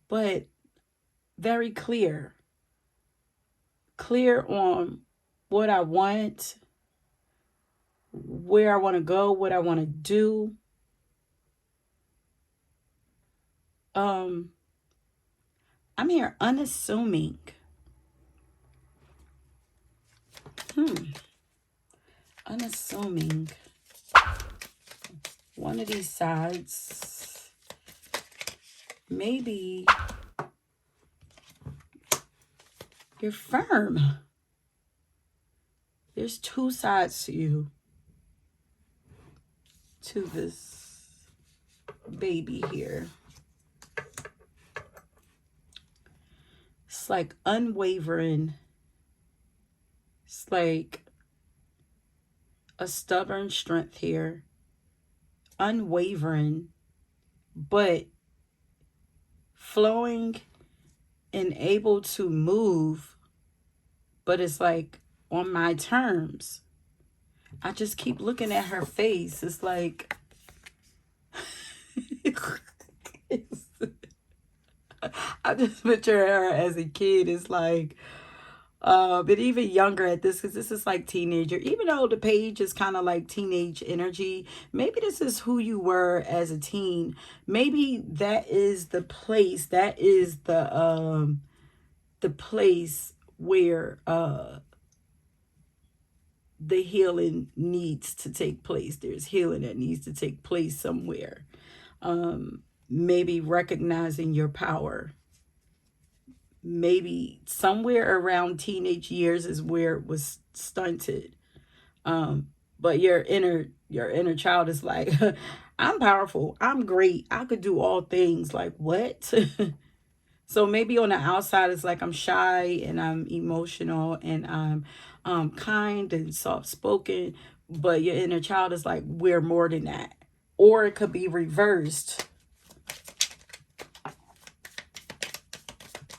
[SPEAKER 1] but very clear on what I want, where I want to go, what I want to do. I'm here unassuming. Unassuming. One of these sides, maybe you're firm. There's two sides to you, to this baby here. It's like unwavering. It's like a stubborn strength here. Unwavering, but flowing and able to move, but it's like on my terms. I just keep looking at her face. It's like I just picture her as a kid. It's like, but even younger at this, because this is like teenager. Even though the page is kind of like teenage energy, maybe this is who you were as a teen. Maybe that is the place. That is the place where the healing needs to take place. There's healing that needs to take place somewhere. Maybe recognizing your power. Maybe somewhere around teenage years is where it was stunted. But your inner child is like, I'm powerful. I'm great. I could do all things. Like, what? So maybe on the outside, it's like I'm shy and I'm emotional and I'm kind and soft spoken. But your inner child is like, we're more than that. Or it could be reversed.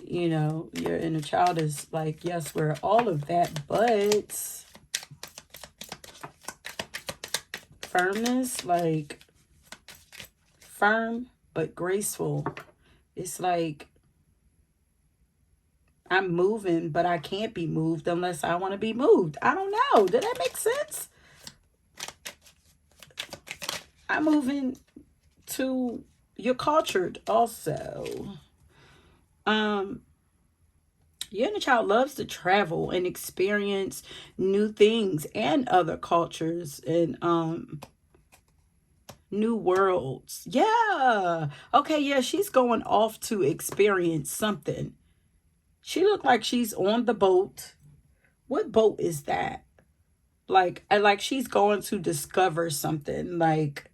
[SPEAKER 1] You know, your inner child is like, yes, we're all of that, but firmness, like firm but graceful. It's like I'm moving, but I can't be moved unless I want to be moved. I don't know. Did that make sense? I'm moving to, you're cultured also. Your inner child loves to travel and experience new things and other cultures and new worlds. Yeah. Okay, yeah, she's going off to experience something. She looked like she's on the boat. What boat is that? Like she's going to discover something. Like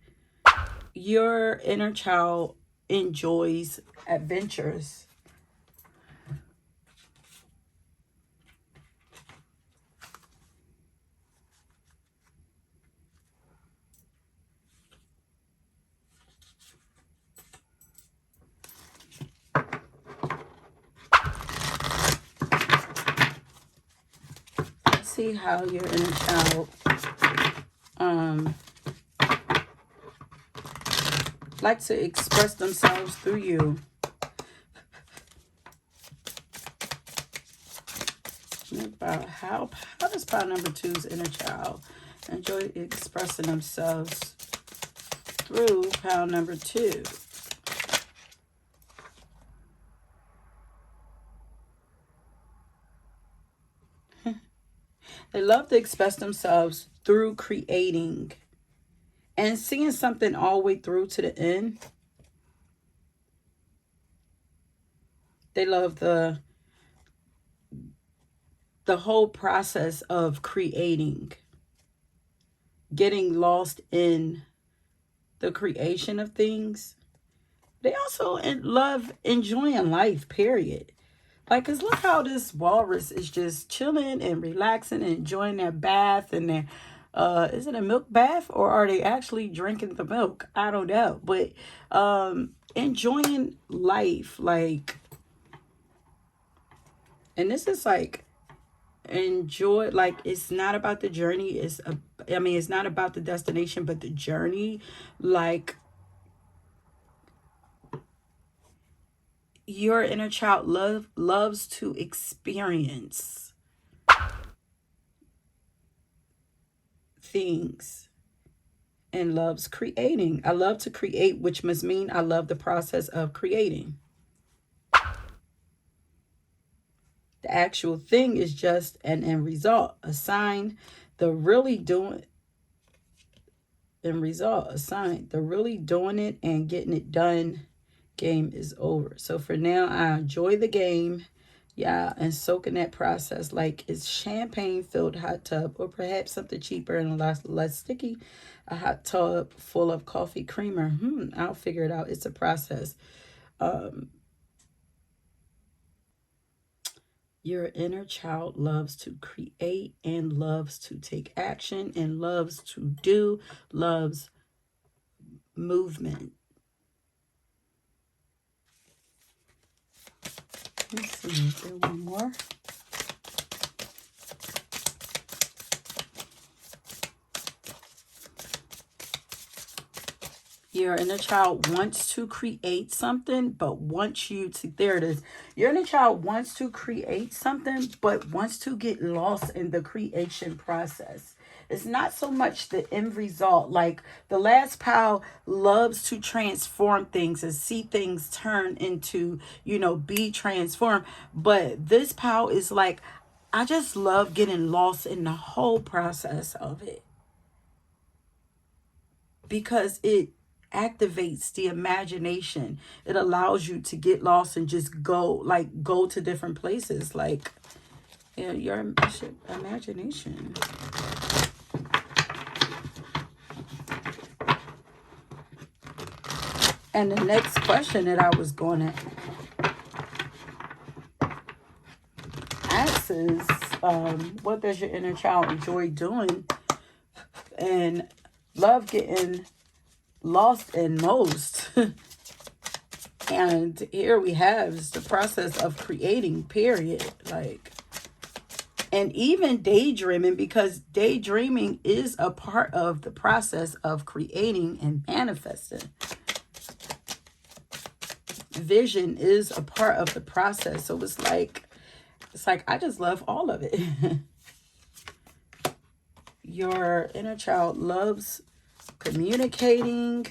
[SPEAKER 1] your inner child enjoys adventures. See how your inner child like to express themselves through you. About how does pile number two's inner child enjoy expressing themselves through pile number two? They love to express themselves through creating and seeing something all the way through to the end. They love the whole process of creating, getting lost in the creation of things. They also love enjoying life, period. Like, cause look how this walrus is just chilling and relaxing and enjoying their bath and their, is it a milk bath or are they actually drinking the milk? I don't know, but enjoying life, like, and this is like enjoy, like it's not about the journey. It's not about the destination, but the journey. Like your inner child loves to experience things and loves creating. I love to create, which must mean I love the process of creating. The actual thing is just an end result, a sign. The really doing end result, a sign. The really doing it and getting it done game is over. So for now, I enjoy the game. Yeah, and soak in that process like it's champagne-filled hot tub, or perhaps something cheaper and a lot less sticky. A hot tub full of coffee creamer. I'll figure it out. It's a process. Your inner child loves to create and loves to take action and loves to do, loves movement. Let's see, is there one more? Your inner child wants to create something, but wants you to, there it is. Your inner child wants to create something, but wants to get lost in the creation process. It's not so much the end result. Like the last pile loves to transform things and see things turn into, be transformed. But this pile is like, I just love getting lost in the whole process of it. Because it activates the imagination. It allows you to get lost and just go to different places. Like, your imagination. And the next question that I was going to ask is, what does your inner child enjoy doing and love getting lost in most? And here we have is the process of creating, period. Like, and even daydreaming, because daydreaming is a part of the process of creating and manifesting. Vision is a part of the process. So it's like I just love all of it. Your inner child loves communicating.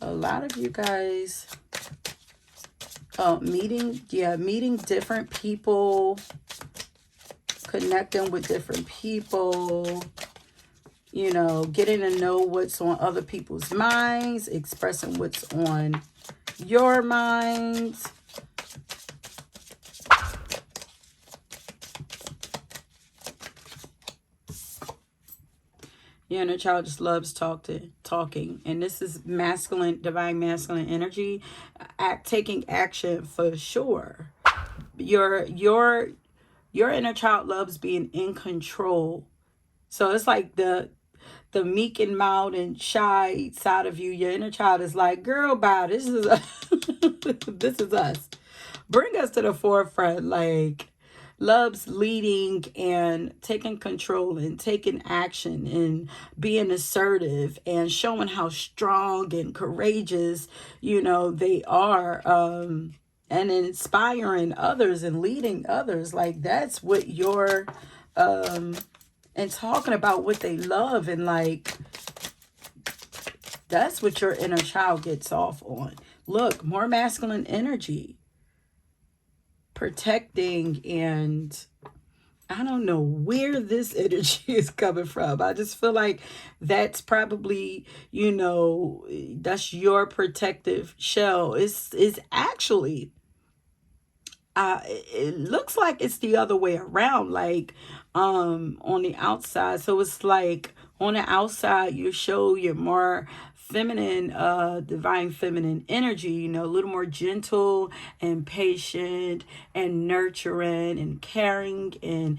[SPEAKER 1] A lot of you guys meeting different people, connecting with different people, getting to know what's on other people's minds, expressing what's on your minds. Your inner child just loves talking. And this is masculine, divine masculine energy. Taking action for sure. Your inner child loves being in control. So it's like the meek and mild and shy side of you. Your inner child is like, girl, bye. This is this is us. Bring us to the forefront. Like, loves leading and taking control and taking action and being assertive and showing how strong and courageous, they are. And inspiring others and leading others. Like, that's what you're, and talking about what they love, and like, that's what your inner child gets off on. Look, more masculine energy. Protecting, and I don't know where this energy is coming from. I just feel like that's probably, that's your protective shell. It's actually, it looks like it's the other way around, like, on the outside. So it's like on the outside, you show your more feminine, divine feminine energy, a little more gentle and patient and nurturing and caring and,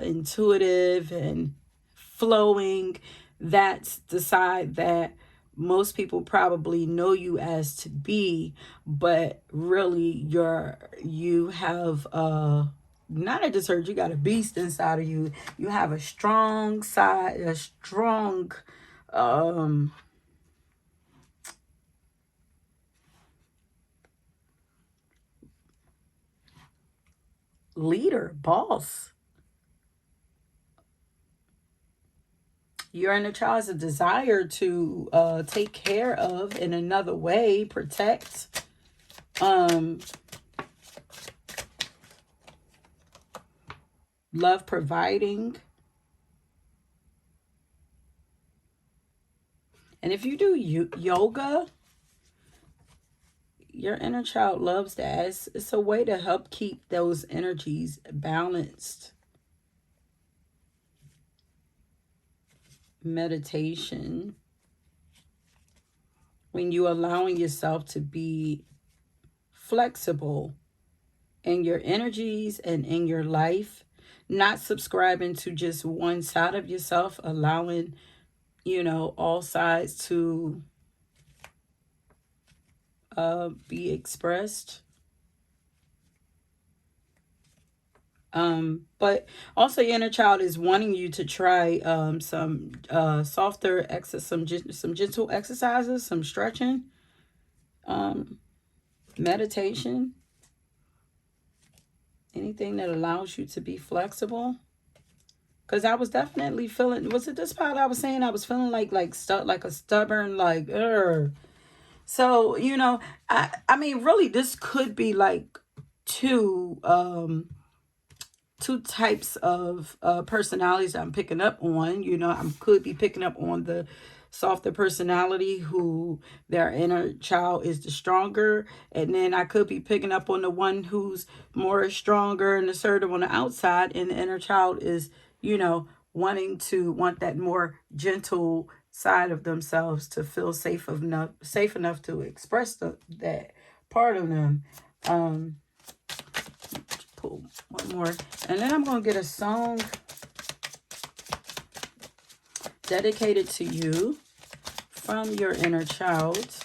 [SPEAKER 1] intuitive and flowing. That's the side that most people probably know you as to be, but really you have not I just heard you got a beast inside of you. You have a strong side, a strong leader, boss. Your inner child has a desire to take care of in another way, protect, love providing. And if you do yoga, your inner child loves that. It's a way to help keep those energies balanced. Meditation, when you allowing yourself to be flexible in your energies and in your life, not subscribing to just one side of yourself, allowing, all sides to be expressed. But also your inner child is wanting you to try some softer some gentle exercises, some stretching, meditation, anything that allows you to be flexible. Because I was definitely feeling, was it this part I was saying I was feeling like a stubborn, like, so, I mean, really, this could be like two types of personalities I'm picking up on. I could be picking up on the softer personality who their inner child is the stronger, and then I could be picking up on the one who's more stronger and assertive on the outside, and the inner child is want that more gentle side of themselves to feel safe enough to express that part of them. Pull one more, and then I'm gonna get a song dedicated to you from your inner child.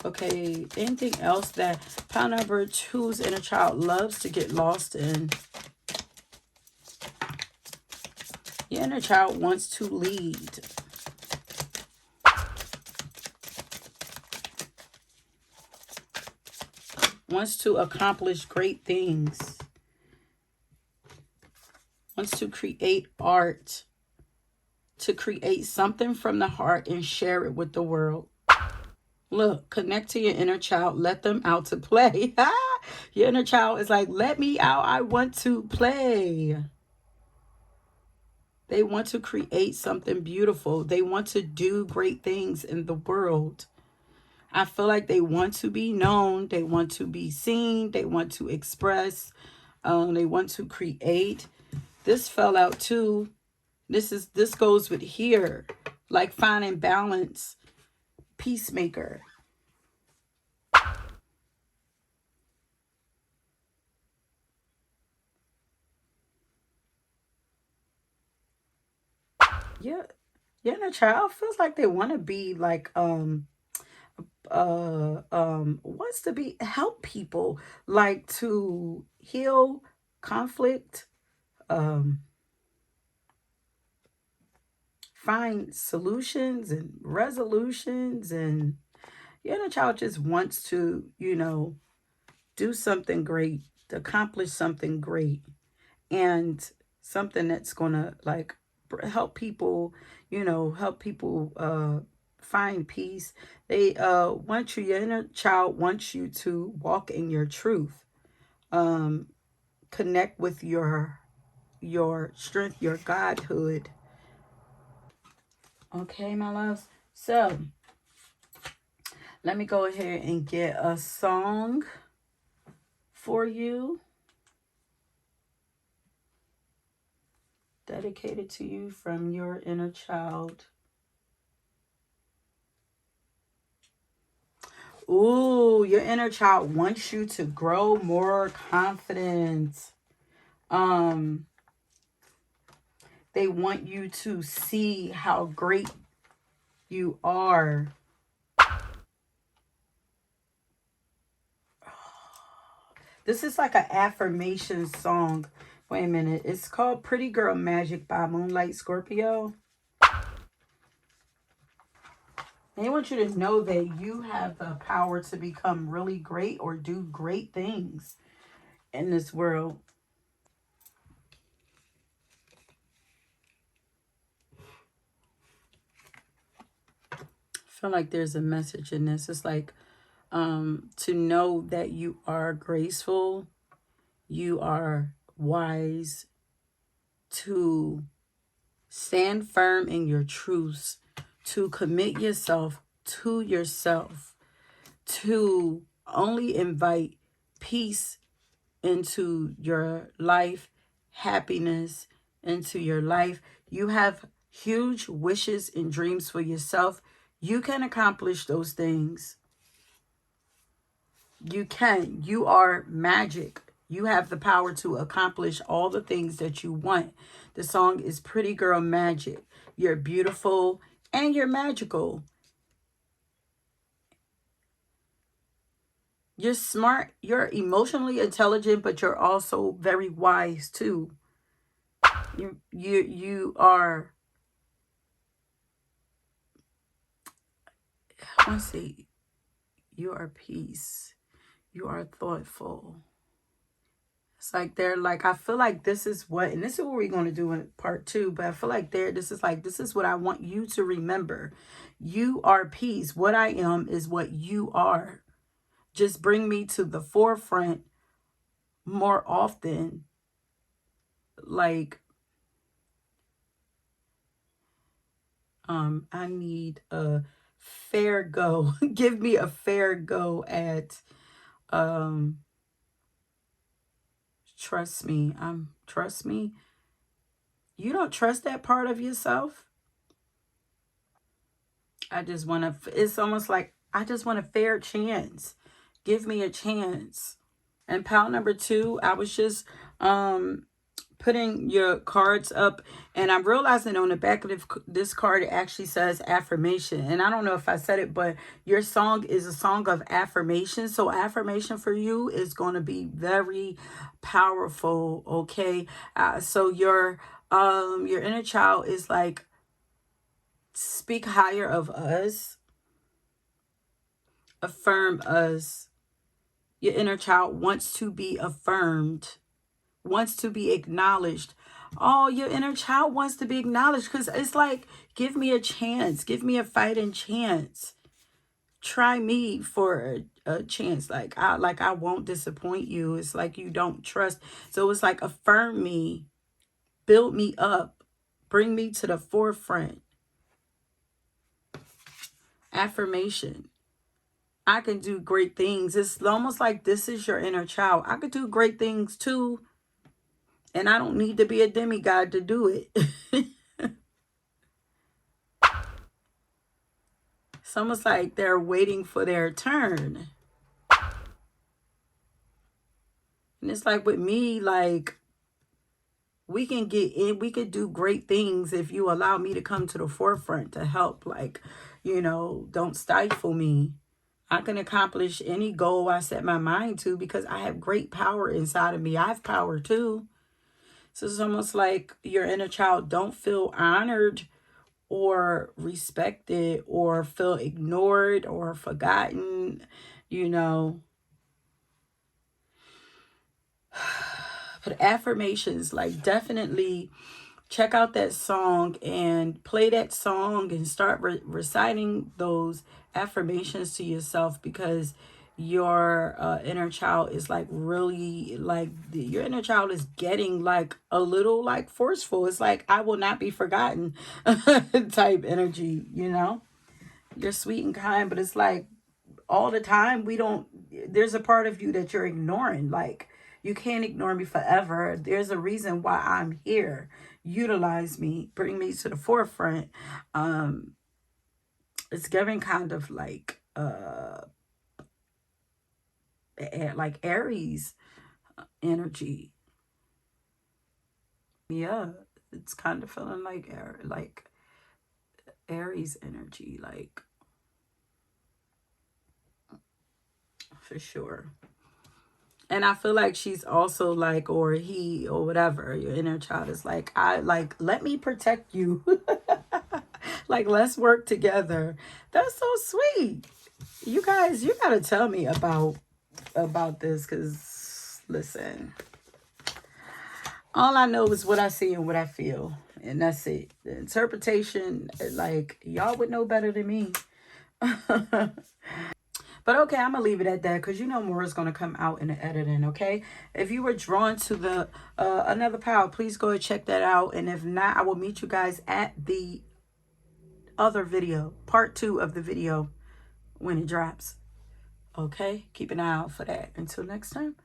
[SPEAKER 1] Okay, anything else that pile number 2's inner child loves to get lost in? Your inner child wants to lead. Wants to accomplish great things. Wants to create art. To create something from the heart and share it with the world. Look, connect to your inner child. Let them out to play. Your inner child is like, let me out. I want to play. They want to create something beautiful. They want to do great things in the world. I feel like they want to be known. They want to be seen. They want to express. They want to create. This fell out too. This goes with here. Like finding balance. Peacemaker. Yeah. Yeah, and a child feels like they want to be like wants to be help people, like to heal conflict, find solutions and resolutions, and yeah, the child just wants to, do something great, to accomplish something great, and something that's gonna like help people, help people find peace. They want you, your inner child wants you to walk in your truth, connect with your strength, your godhood. Okay, my loves. So let me go ahead and get a song for you, dedicated to you from your inner child. Ooh, your inner child wants you to grow more confident. They want you to see how great you are. This is like an affirmation song. Wait a minute. It's called Pretty Girl Magic by Moonlight Scorpio. They want you to know that you have the power to become really great or do great things in this world. I feel like there's a message in this. It's like to know that you are graceful, you are wise, to stand firm in your truths, to commit yourself to yourself, to only invite peace into your life, happiness into your life. You have huge wishes and dreams for yourself. You can accomplish those things. You can. You are magic. You have the power to accomplish all the things that you want. The song is Pretty Girl Magic. You're beautiful and you're magical. You're smart. You're emotionally intelligent, but you're also very wise too. You are, I want to say, you are peace. You are thoughtful. It's like they're like, I feel like this is what, and this is what we're going to do in part 2, but I feel like this is what I want you to remember. You are peace. What I am is what you are. Just bring me to the forefront more often. Like, I need a fair go. Give me a fair go at, trust me. Trust me. You don't trust that part of yourself? I just want to, it's almost like, I just want a fair chance. Give me a chance. And pile number 2, I was just putting your cards up, and I'm realizing on the back of this card, it actually says affirmation. And I don't know if I said it, but your song is a song of affirmation. So affirmation for you is going to be very powerful. Okay. So your inner child is like, speak higher of us, affirm us. Your inner child wants to be affirmed, wants to be acknowledged. Oh, your inner child wants to be acknowledged, because it's like, give me a chance. Give me a fighting chance. Try me for a chance. Like I won't disappoint you. It's like you don't trust. So it's like, affirm me, build me up, bring me to the forefront. Affirmation. I can do great things. It's almost like this is your inner child. I could do great things too. And I don't need to be a demigod to do it. It's almost like they're waiting for their turn. And it's like with me, like, we can get in, we could do great things if you allow me to come to the forefront to help. Like, you know, don't stifle me. I can accomplish any goal I set my mind to because I have great power inside of me. I have power too. So it's almost like your inner child don't feel honored or respected or feel ignored or forgotten, you know. But affirmations, like, definitely check out that song and play that song and start reciting those affirmations to yourself, because your inner child is like really like, your inner child is getting like a little like forceful. It's like, I will not be forgotten type energy, you know. You're sweet and kind, but it's like all the time there's a part of you that you're ignoring. Like, you can't ignore me forever. There's a reason why I'm here. Utilize me, bring me to the forefront. It's giving kind of like Aries energy. Yeah, it's kind of feeling like Aries energy, like, for sure. And I feel like she's also like, or he or whatever, your inner child is like, let me protect you. Like, let's work together. That's so sweet. You guys, you got to tell me about this, because listen, all I know is what I see and what I feel. And that's it. The interpretation, like, y'all would know better than me. But okay, I'm going to leave it at that, because you know more is going to come out in the editing, okay? If you were drawn to the another pile, please go and check that out. And if not, I will meet you guys at the other video, part 2 of the video, when it drops. Okay? Keep an eye out for that. Until next time.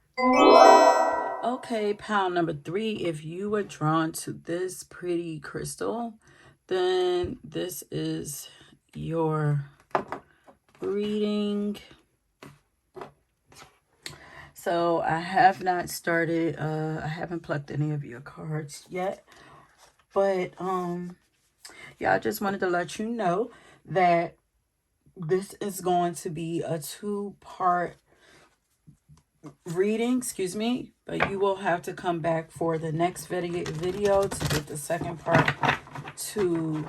[SPEAKER 1] Okay, pile number 3. If you were drawn to this pretty crystal, then this is your reading. So I have not started, I haven't plucked any of your cards yet, but yeah, I just wanted to let you know that this is going to be a 2-part reading, excuse me, but you will have to come back for the next video to get the second part to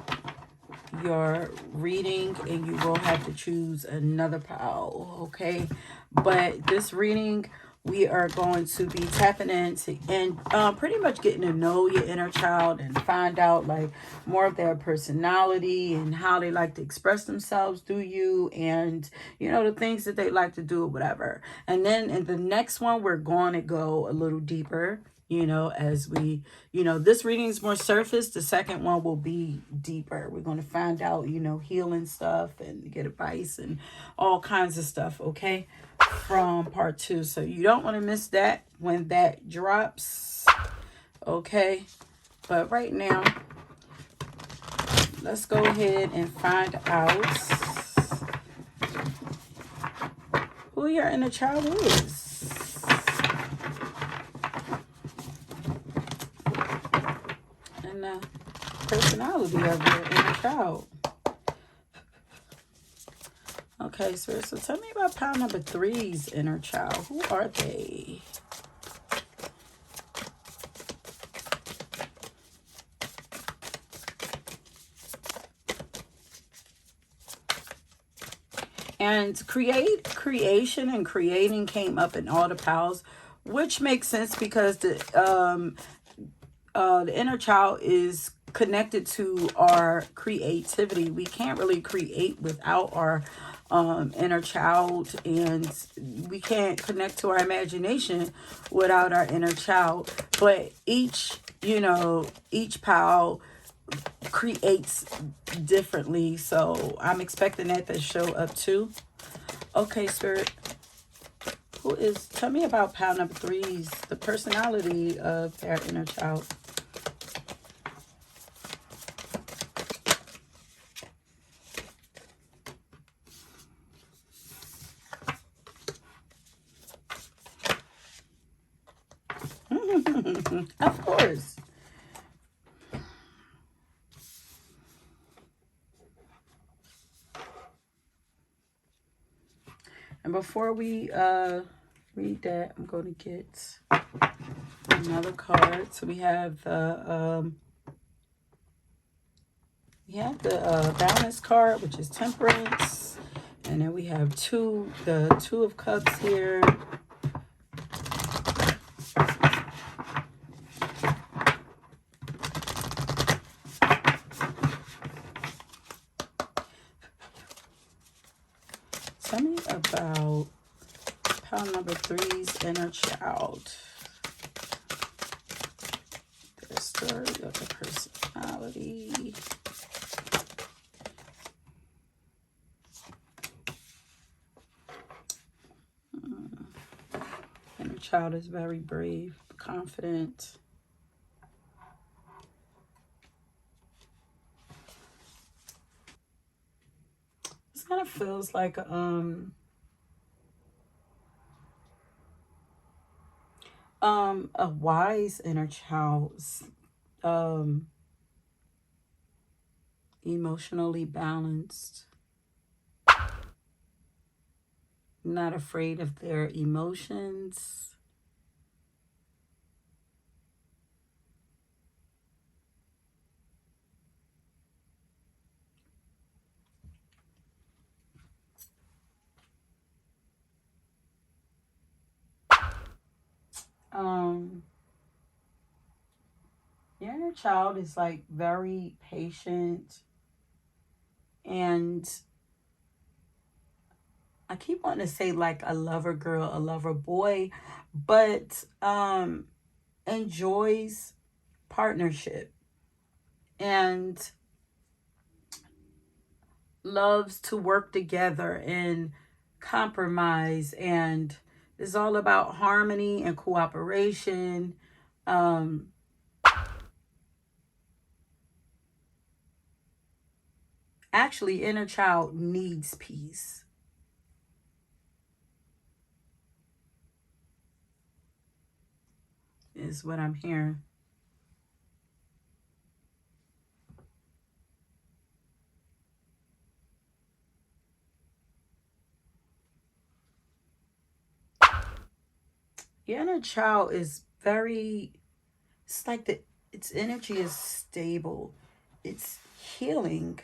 [SPEAKER 1] your reading, and you will have to choose another pile, okay? But this reading, we are going to be tapping into and pretty much getting to know your inner child and find out like more of their personality and how they like to express themselves through you, and you know, the things that they like to do or whatever. And then in the next one, we're going to go a little deeper, you know, as we, you know, this reading is more surface. The second one will be deeper. We're going to find out, you know, healing stuff and get advice and all kinds of stuff, okay, from part 2. So you don't want to miss that when that drops, okay? But right now, let's go ahead and find out who your inner child is. And the personality of your inner child. Okay, so tell me about pile number 3's inner child. Who are they? And creation and creating came up in all the piles, which makes sense because the inner child is connected to our creativity. We can't really create without our inner child, and we can't connect to our imagination without our inner child. But each pile creates differently, so I'm expecting that to show up too. Okay, Spirit, tell me about pile number 3's, the personality of their inner child. Of course. And before we read that, I'm going to get another card. So we have the balance card, which is temperance, and then we have the two of cups here. Tell me about pile number 3's inner child. The story of the personality. Inner child is very brave, confident. This kind of feels like a wise inner child, emotionally balanced, not afraid of their emotions. Your inner child is like very patient, and I keep wanting to say like a lover girl, a lover boy, but enjoys partnership and loves to work together and compromise, and is all about harmony and cooperation. Actually, inner child needs peace, is what I'm hearing. Your inner child is very, it's like its energy is stable. It's healing.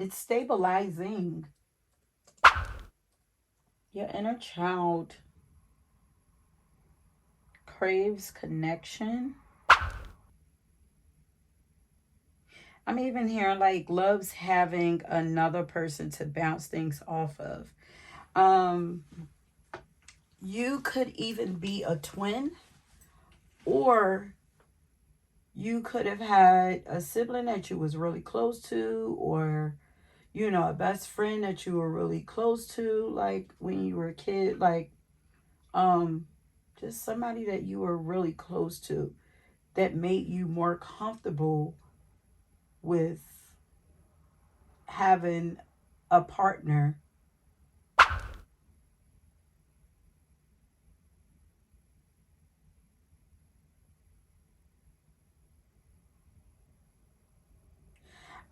[SPEAKER 1] It's stabilizing. Your inner child craves connection. I'm even hearing like loves having another person to bounce things off of. You could even be a twin, or you could have had a sibling that you was really close to, or a best friend that you were really close to, like when you were a kid, like just somebody that you were really close to. that made you more comfortable with having a partner.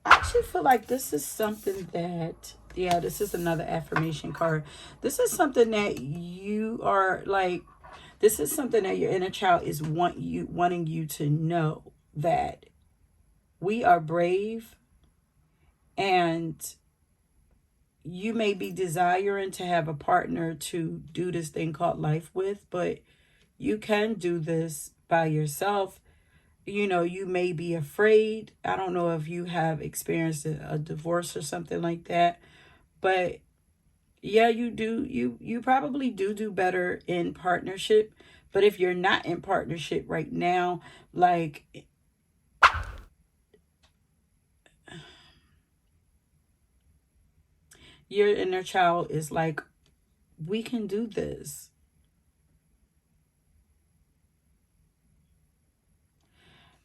[SPEAKER 1] I actually feel like this is something that, yeah, this is another affirmation card. This is something that you are like, this is something that your inner child is wanting you to know, that we are brave, and you may be desiring to have a partner to do this thing called life with, but you can do this by yourself. You know, you may be afraid. I don't know if you have experienced a divorce or something like that, but yeah, you do. You probably do better in partnership. But if you're not in partnership right now, like, your inner child is like, we can do this.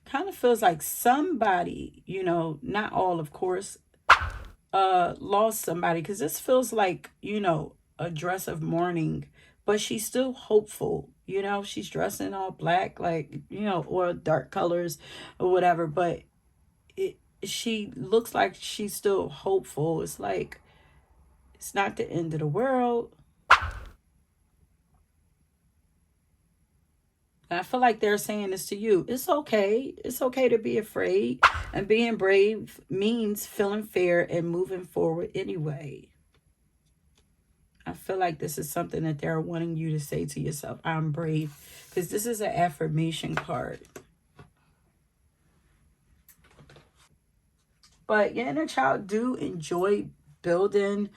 [SPEAKER 1] Kind of feels like somebody, not all, of course, lost somebody, because this feels like, a dress of mourning, but she's still hopeful. She's dressed in all black, like, or dark colors or whatever, but she looks like she's still hopeful. It's like, it's not the end of the world. And I feel like they're saying this to you. It's okay. It's okay to be afraid. And being brave means feeling fair and moving forward anyway. I feel like this is something that they're wanting you to say to yourself. I'm brave. Because this is an affirmation card. But your inner child do enjoy building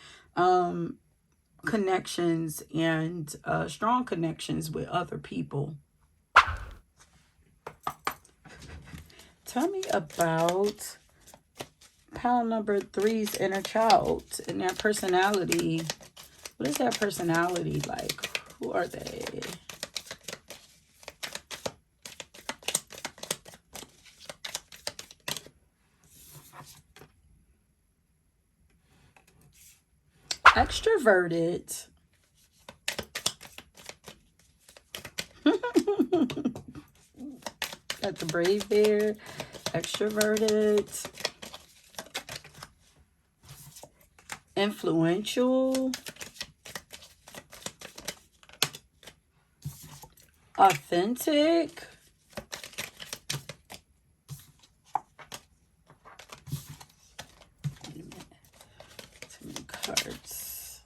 [SPEAKER 1] connections and strong connections with other people. Tell me about pile number three's inner child and their personality. What is their personality like? Who are they? Extroverted. Got the brave there. Extroverted. Influential. Authentic. Wait a minute. Too many cards.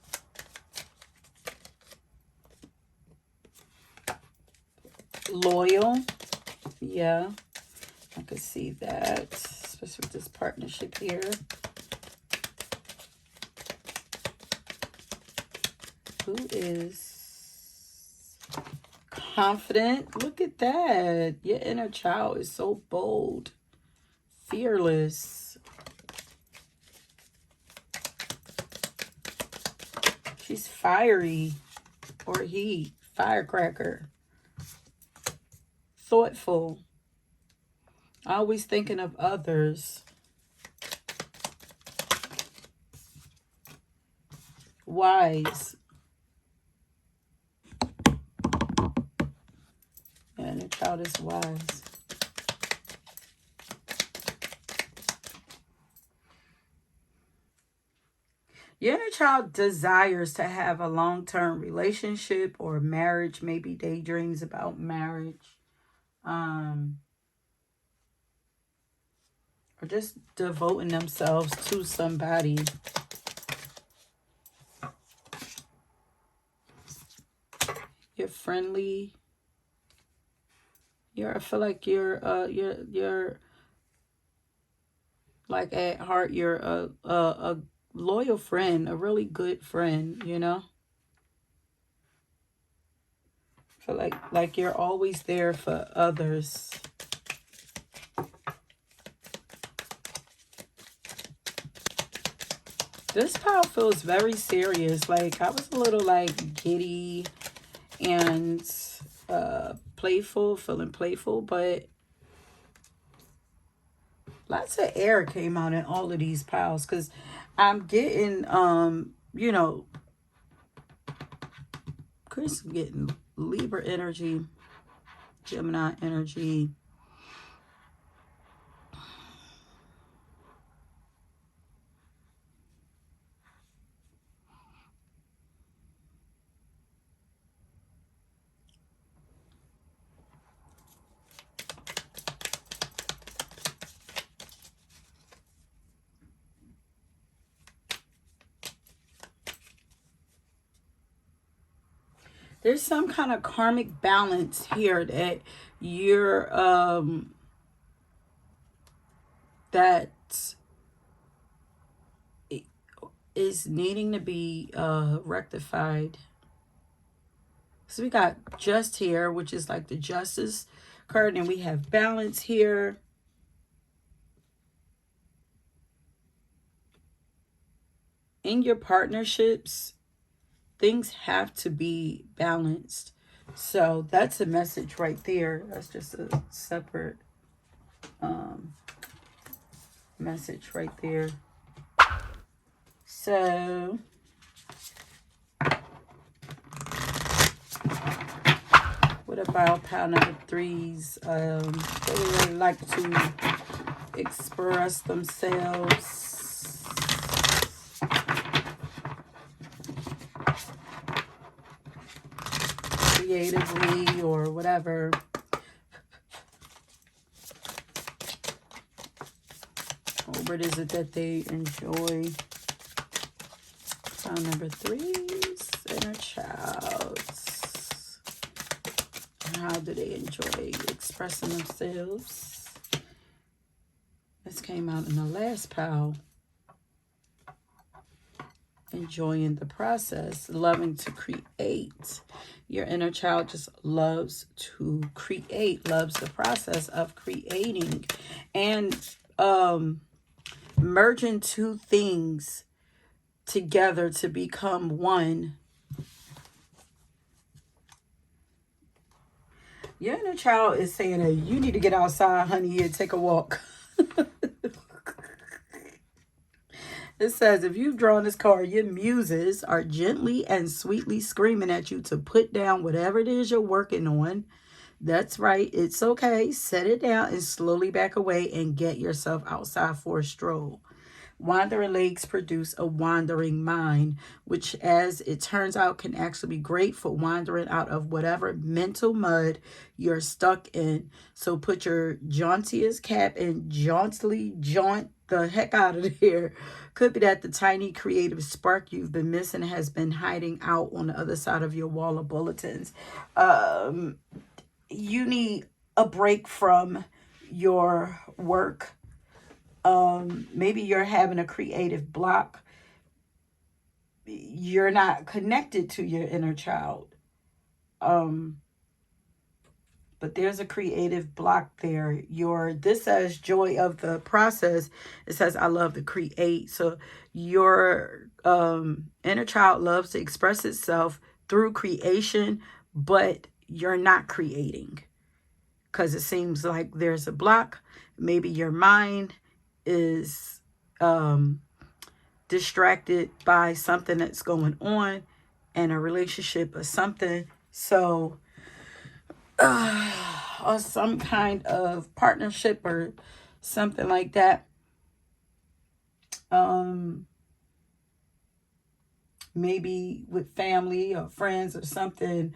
[SPEAKER 1] Loyal. Yeah, I could see that, especially with this partnership here. Who is confident? Look at that. Your inner child is so bold, fearless. She's fiery, or he, firecracker. Thoughtful. Always thinking of others. Wise. And the child is wise. Your inner child desires to have a long-term relationship or marriage, maybe daydreams about marriage. Or just devoting themselves to somebody. You're friendly. I feel like you're like, at heart, you're a loyal friend, a really good friend, I feel like you're always there for others. This pile feels very serious. Like, I was a little like giddy and playful, feeling playful, but Lots of air came out in all of these piles because I'm getting, you know, Chris, I'm getting Libra energy, Gemini energy. There's some kind of karmic balance here that you're that is needing to be rectified. So we got just here, which is like the justice card, and we have balance here. In your partnerships, things have to be balanced. So that's a message right there. That's just a separate message right there. So what about pile number threes? They really like to express themselves creatively or whatever. What is it that they enjoy? Pile number threes, inner child. How do they enjoy expressing themselves? This came out in the last pile. Enjoying the process, loving to create. Your inner child just loves to create, loves the process of creating and merging two things together to become one. Your inner child is saying that you need to get outside, honey, and take a walk. It says, if you've drawn this card, your muses are gently and sweetly screaming at you to put down whatever it is you're working on. That's right. It's okay. Set it down and slowly back away and get yourself outside for a stroll. Wandering legs produce a wandering mind, which, as it turns out, can actually be great for wandering out of whatever mental mud you're stuck in. So put your jauntiest cap and jauntily jaunt the heck out of there. Could be that the tiny creative spark you've been missing has been hiding out on the other side of your wall of bulletins. You need a break from your work. Maybe you're having a creative block. You're not connected to your inner child. But there's a creative block there. This says joy of the process. It says I love to create. So your inner child loves to express itself through creation, but you're not creating because it seems like there's a block. Maybe your mind is distracted by something that's going on in a relationship or something. So or some kind of partnership or something like that. Maybe with family or friends or something.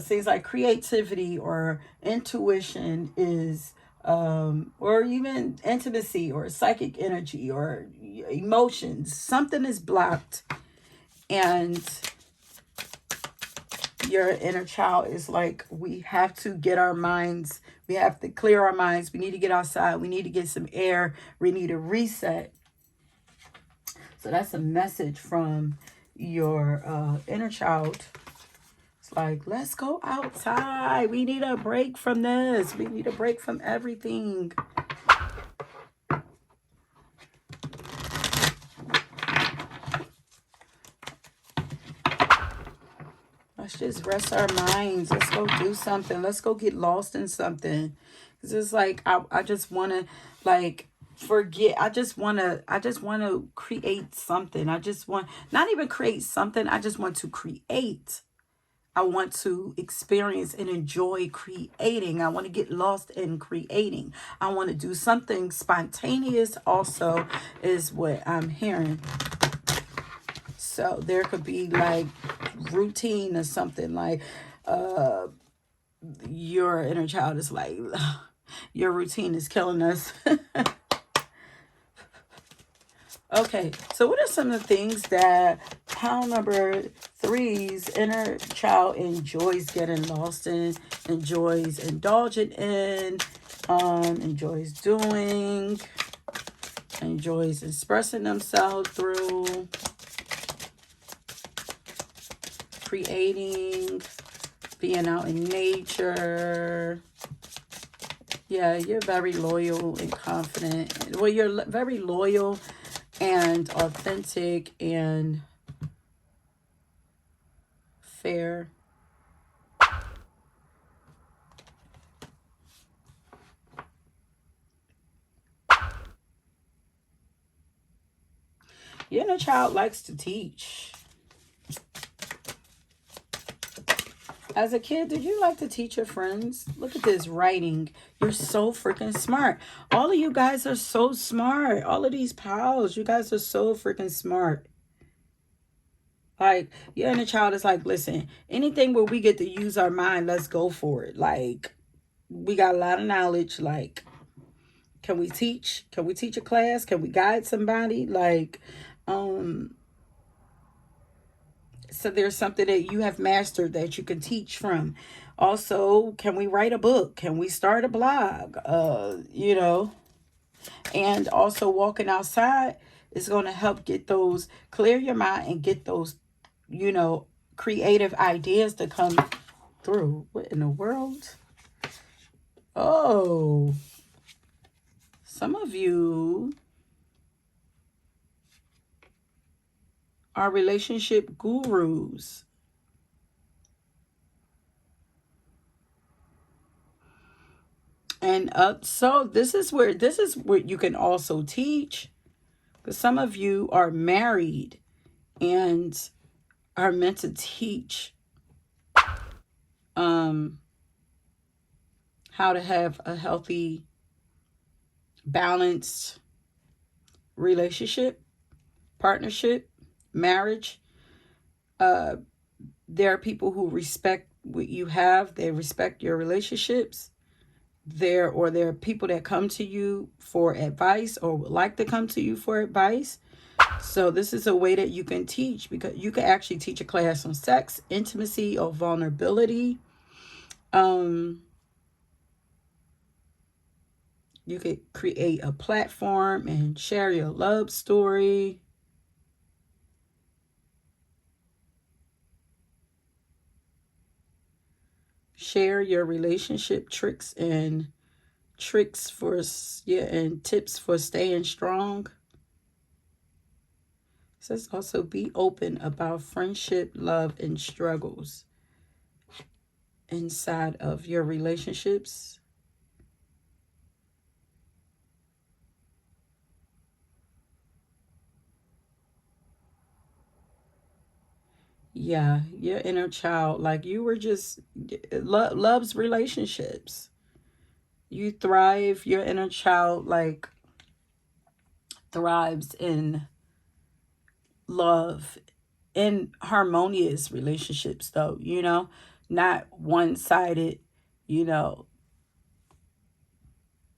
[SPEAKER 1] Things like creativity or intuition is or even intimacy or psychic energy or emotions. Something is blocked, and your inner child is like, we have to get our minds, we have to clear our minds, we need to get outside, we need to get some air, we need to reset. So that's a message from your inner child. It's like, let's go outside, we need a break from this, we need a break from everything. Let's just rest our minds. Let's go do something. Let's go get lost in something. It's just like, I just want to, like, forget. I just want to create something. I just want, not even create something. I just want to create. I want to experience and enjoy creating. I want to get lost in creating. I want to do something spontaneous also, is what I'm hearing. So there could be like routine or something, like your inner child is like, your routine is killing us. Okay, so what are some of the things that pile number three's inner child enjoys getting lost in, enjoys indulging in, enjoys doing, enjoys expressing themselves through, creating, being out in nature? Yeah, you're very loyal and confident. Well, you're very loyal and authentic and fair. Your inner child likes to teach. As a kid, did you like to teach your friends? Look at this writing. You're so freaking smart. All of you guys are so smart. All of these pals, you guys are so freaking smart. Like, your inner child is like, listen, anything where we get to use our mind, let's go for it. Like, we got a lot of knowledge. Like, can we teach? Can we teach a class? Can we guide somebody? Like, so there's something that you have mastered that you can teach from. Also, can we write a book? Can we start a blog? And also walking outside is going to help get those, clear your mind and get those, creative ideas to come through. What in the world? Oh, some of you are relationship gurus. And so this is where you can also teach, because some of you are married and are meant to teach how to have a healthy, balanced relationship, partnership, marriage. There are people who respect what you have. They respect your relationships. There are people that come to you for advice or would like to come to you for advice. So this is a way that you can teach, because you can actually teach a class on sex, intimacy, or vulnerability. You could create a platform and share your love story. Share your relationship tricks and tips for staying strong. It says also be open about friendship, love, and struggles inside of your relationships. Yeah, your inner child, like you were just loves relationships. You thrive. Your inner child like thrives in love, in harmonious relationships, though, not one-sided,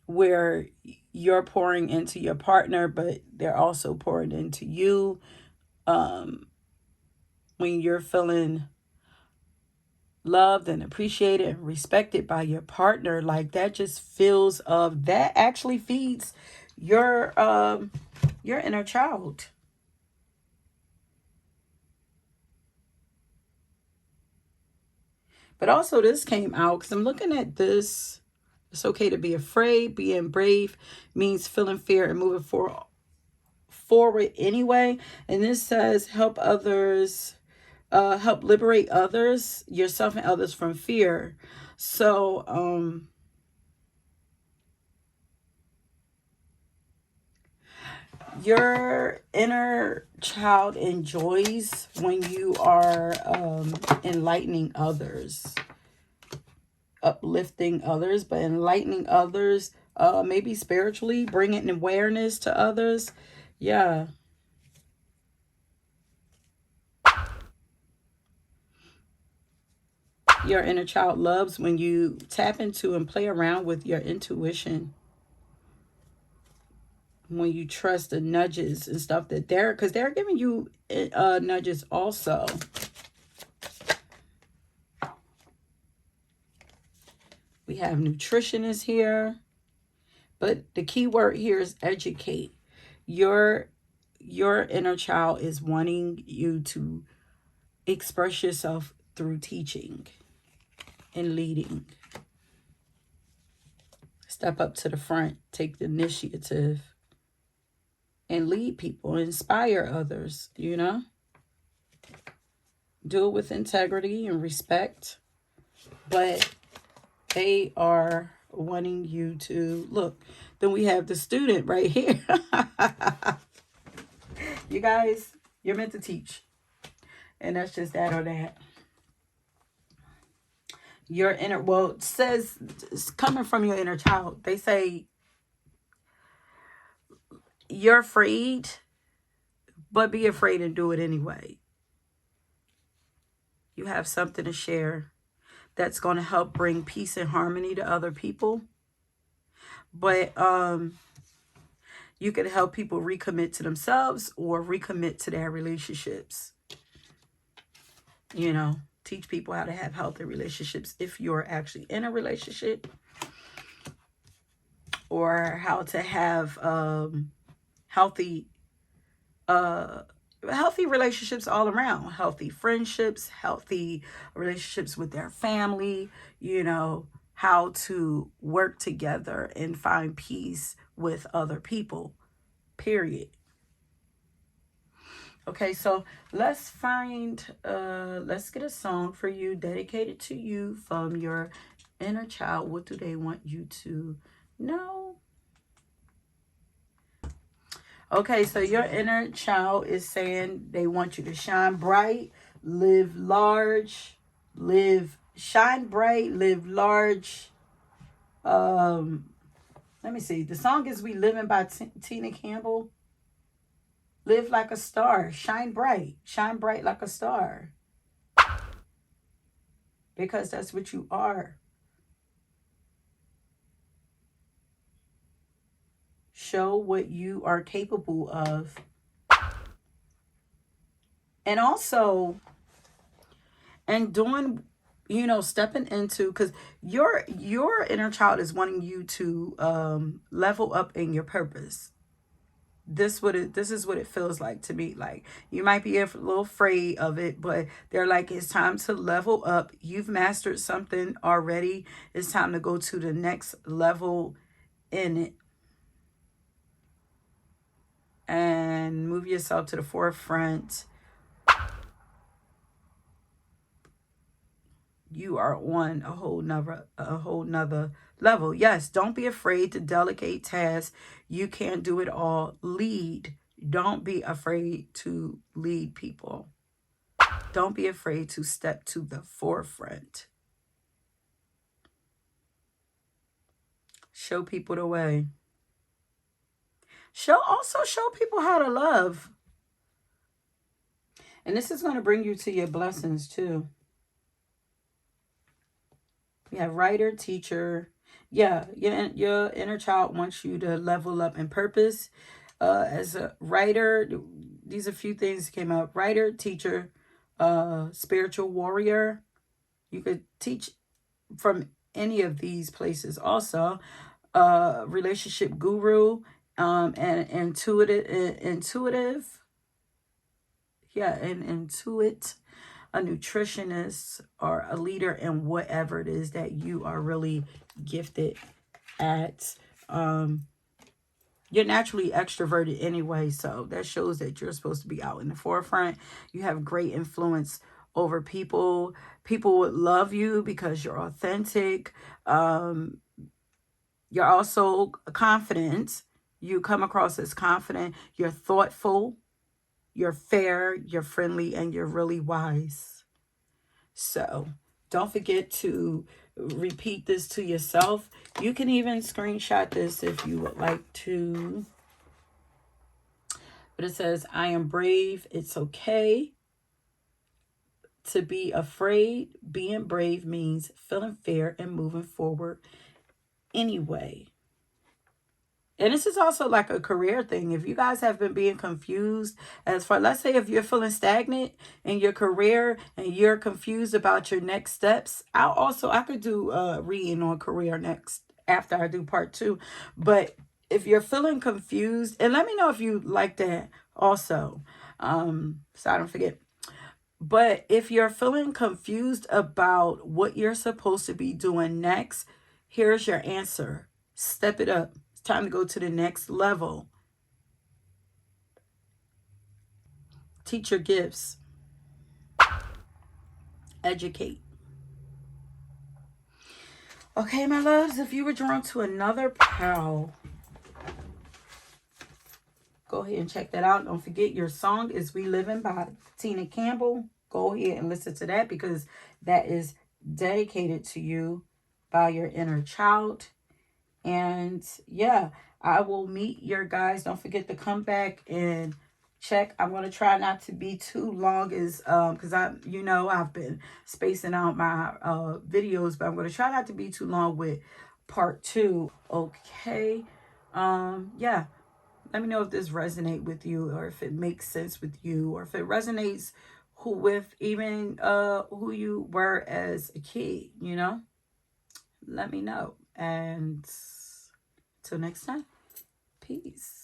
[SPEAKER 1] where you're pouring into your partner, but they're also pouring into you. When you're feeling loved and appreciated and respected by your partner, like that just fills of that actually feeds your inner child. But also this came out because I'm looking at this. It's okay to be afraid. Being brave means feeling fear and moving forward anyway. And this says help others, help liberate others, yourself and others from fear. So Your inner child enjoys when you are enlightening others, uplifting others, but enlightening others, maybe spiritually, bringing awareness to others. Yeah. Your inner child loves when you tap into and play around with your intuition, when you trust the nudges and stuff that because they're giving you nudges also. We have nutritionists here, but the key word here is educate. Your inner child is wanting you to express yourself through teaching and leading. Step up to the front, take the initiative, and lead people, inspire others, you know? Do it with integrity and respect. But they are wanting you to look. Then we have the student right here. You guys, you're meant to teach. And that's just that or that. Your inner, well, it says it's coming from your inner child. They say you're afraid, but be afraid and do it anyway. You have something to share that's going to help bring peace and harmony to other people. But you could help people recommit to themselves or recommit to their relationships. You know, teach people how to have healthy relationships if you're actually in a relationship, or how to have healthy relationships all around, healthy friendships, healthy relationships with their family, you know, how to work together and find peace with other people, period. Okay, so let's get a song for you dedicated to you from your inner child. What do they want you to know? Okay, so your inner child is saying they want you to shine bright, live large, shine bright, live large. Let me see. The song is We Living by Tina Campbell. Live like a star, shine bright like a star. Because that's what you are. Show what you are capable of. And also, and doing, you know, stepping into, because your inner child is wanting you to level up in your purpose. This is what it feels like to me. Like, you might be a little afraid of it, but they're like, it's time to level up. You've mastered something already. It's time to go to the next level in it and move yourself to the forefront. You are on a whole nother level. Yes, don't be afraid to delegate tasks. You can't do it all. Lead. Don't be afraid to lead people. Don't be afraid to step to the forefront. Show people the way. Also show people how to love. And this is going to bring you to your blessings too. We have writer, teacher. Yeah, your inner child wants you to level up in purpose. As a writer, these are a few things that came up. Writer, teacher, spiritual warrior. You could teach from any of these places. Also, relationship guru, and intuitive. Yeah, and intuit. A nutritionist, or a leader in whatever it is that you are really gifted at. You're naturally extroverted anyway, so that shows that you're supposed to be out in the forefront. You have great influence over people. People would love you because you're authentic. You're also confident. You come across as confident. You're thoughtful. You're fair. You're friendly. And you're really wise. So don't forget to repeat this to yourself. You can even screenshot this if you would like to. But it says, I am brave. It's okay to be afraid. Being brave means feeling fair and moving forward anyway. And this is also like a career thing. If you guys have been being confused as far, let's say if you're feeling stagnant in your career and you're confused about your next steps, I could do a reading on career next after I do part 2. But if you're feeling confused, and let me know if you like that also, so I don't forget. But if you're feeling confused about what you're supposed to be doing next, here's your answer. Step it up. It's time to go to the next level. Teach your gifts. Educate. Okay, my loves, if you were drawn to another pal, go ahead and check that out. Don't forget, your song is We Living by Tina Campbell. Go ahead and listen to that because that is dedicated to you by your inner child. And yeah, I will meet your guys. Don't forget to come back and check. I'm going to try not to be too long as because I've been spacing out my videos, but I'm going to try not to be too long with part 2. Okay. Yeah. Let me know if this resonates with you, or if it makes sense with you, or if it resonates with even who you were as a kid, Let me know. And till next time, peace.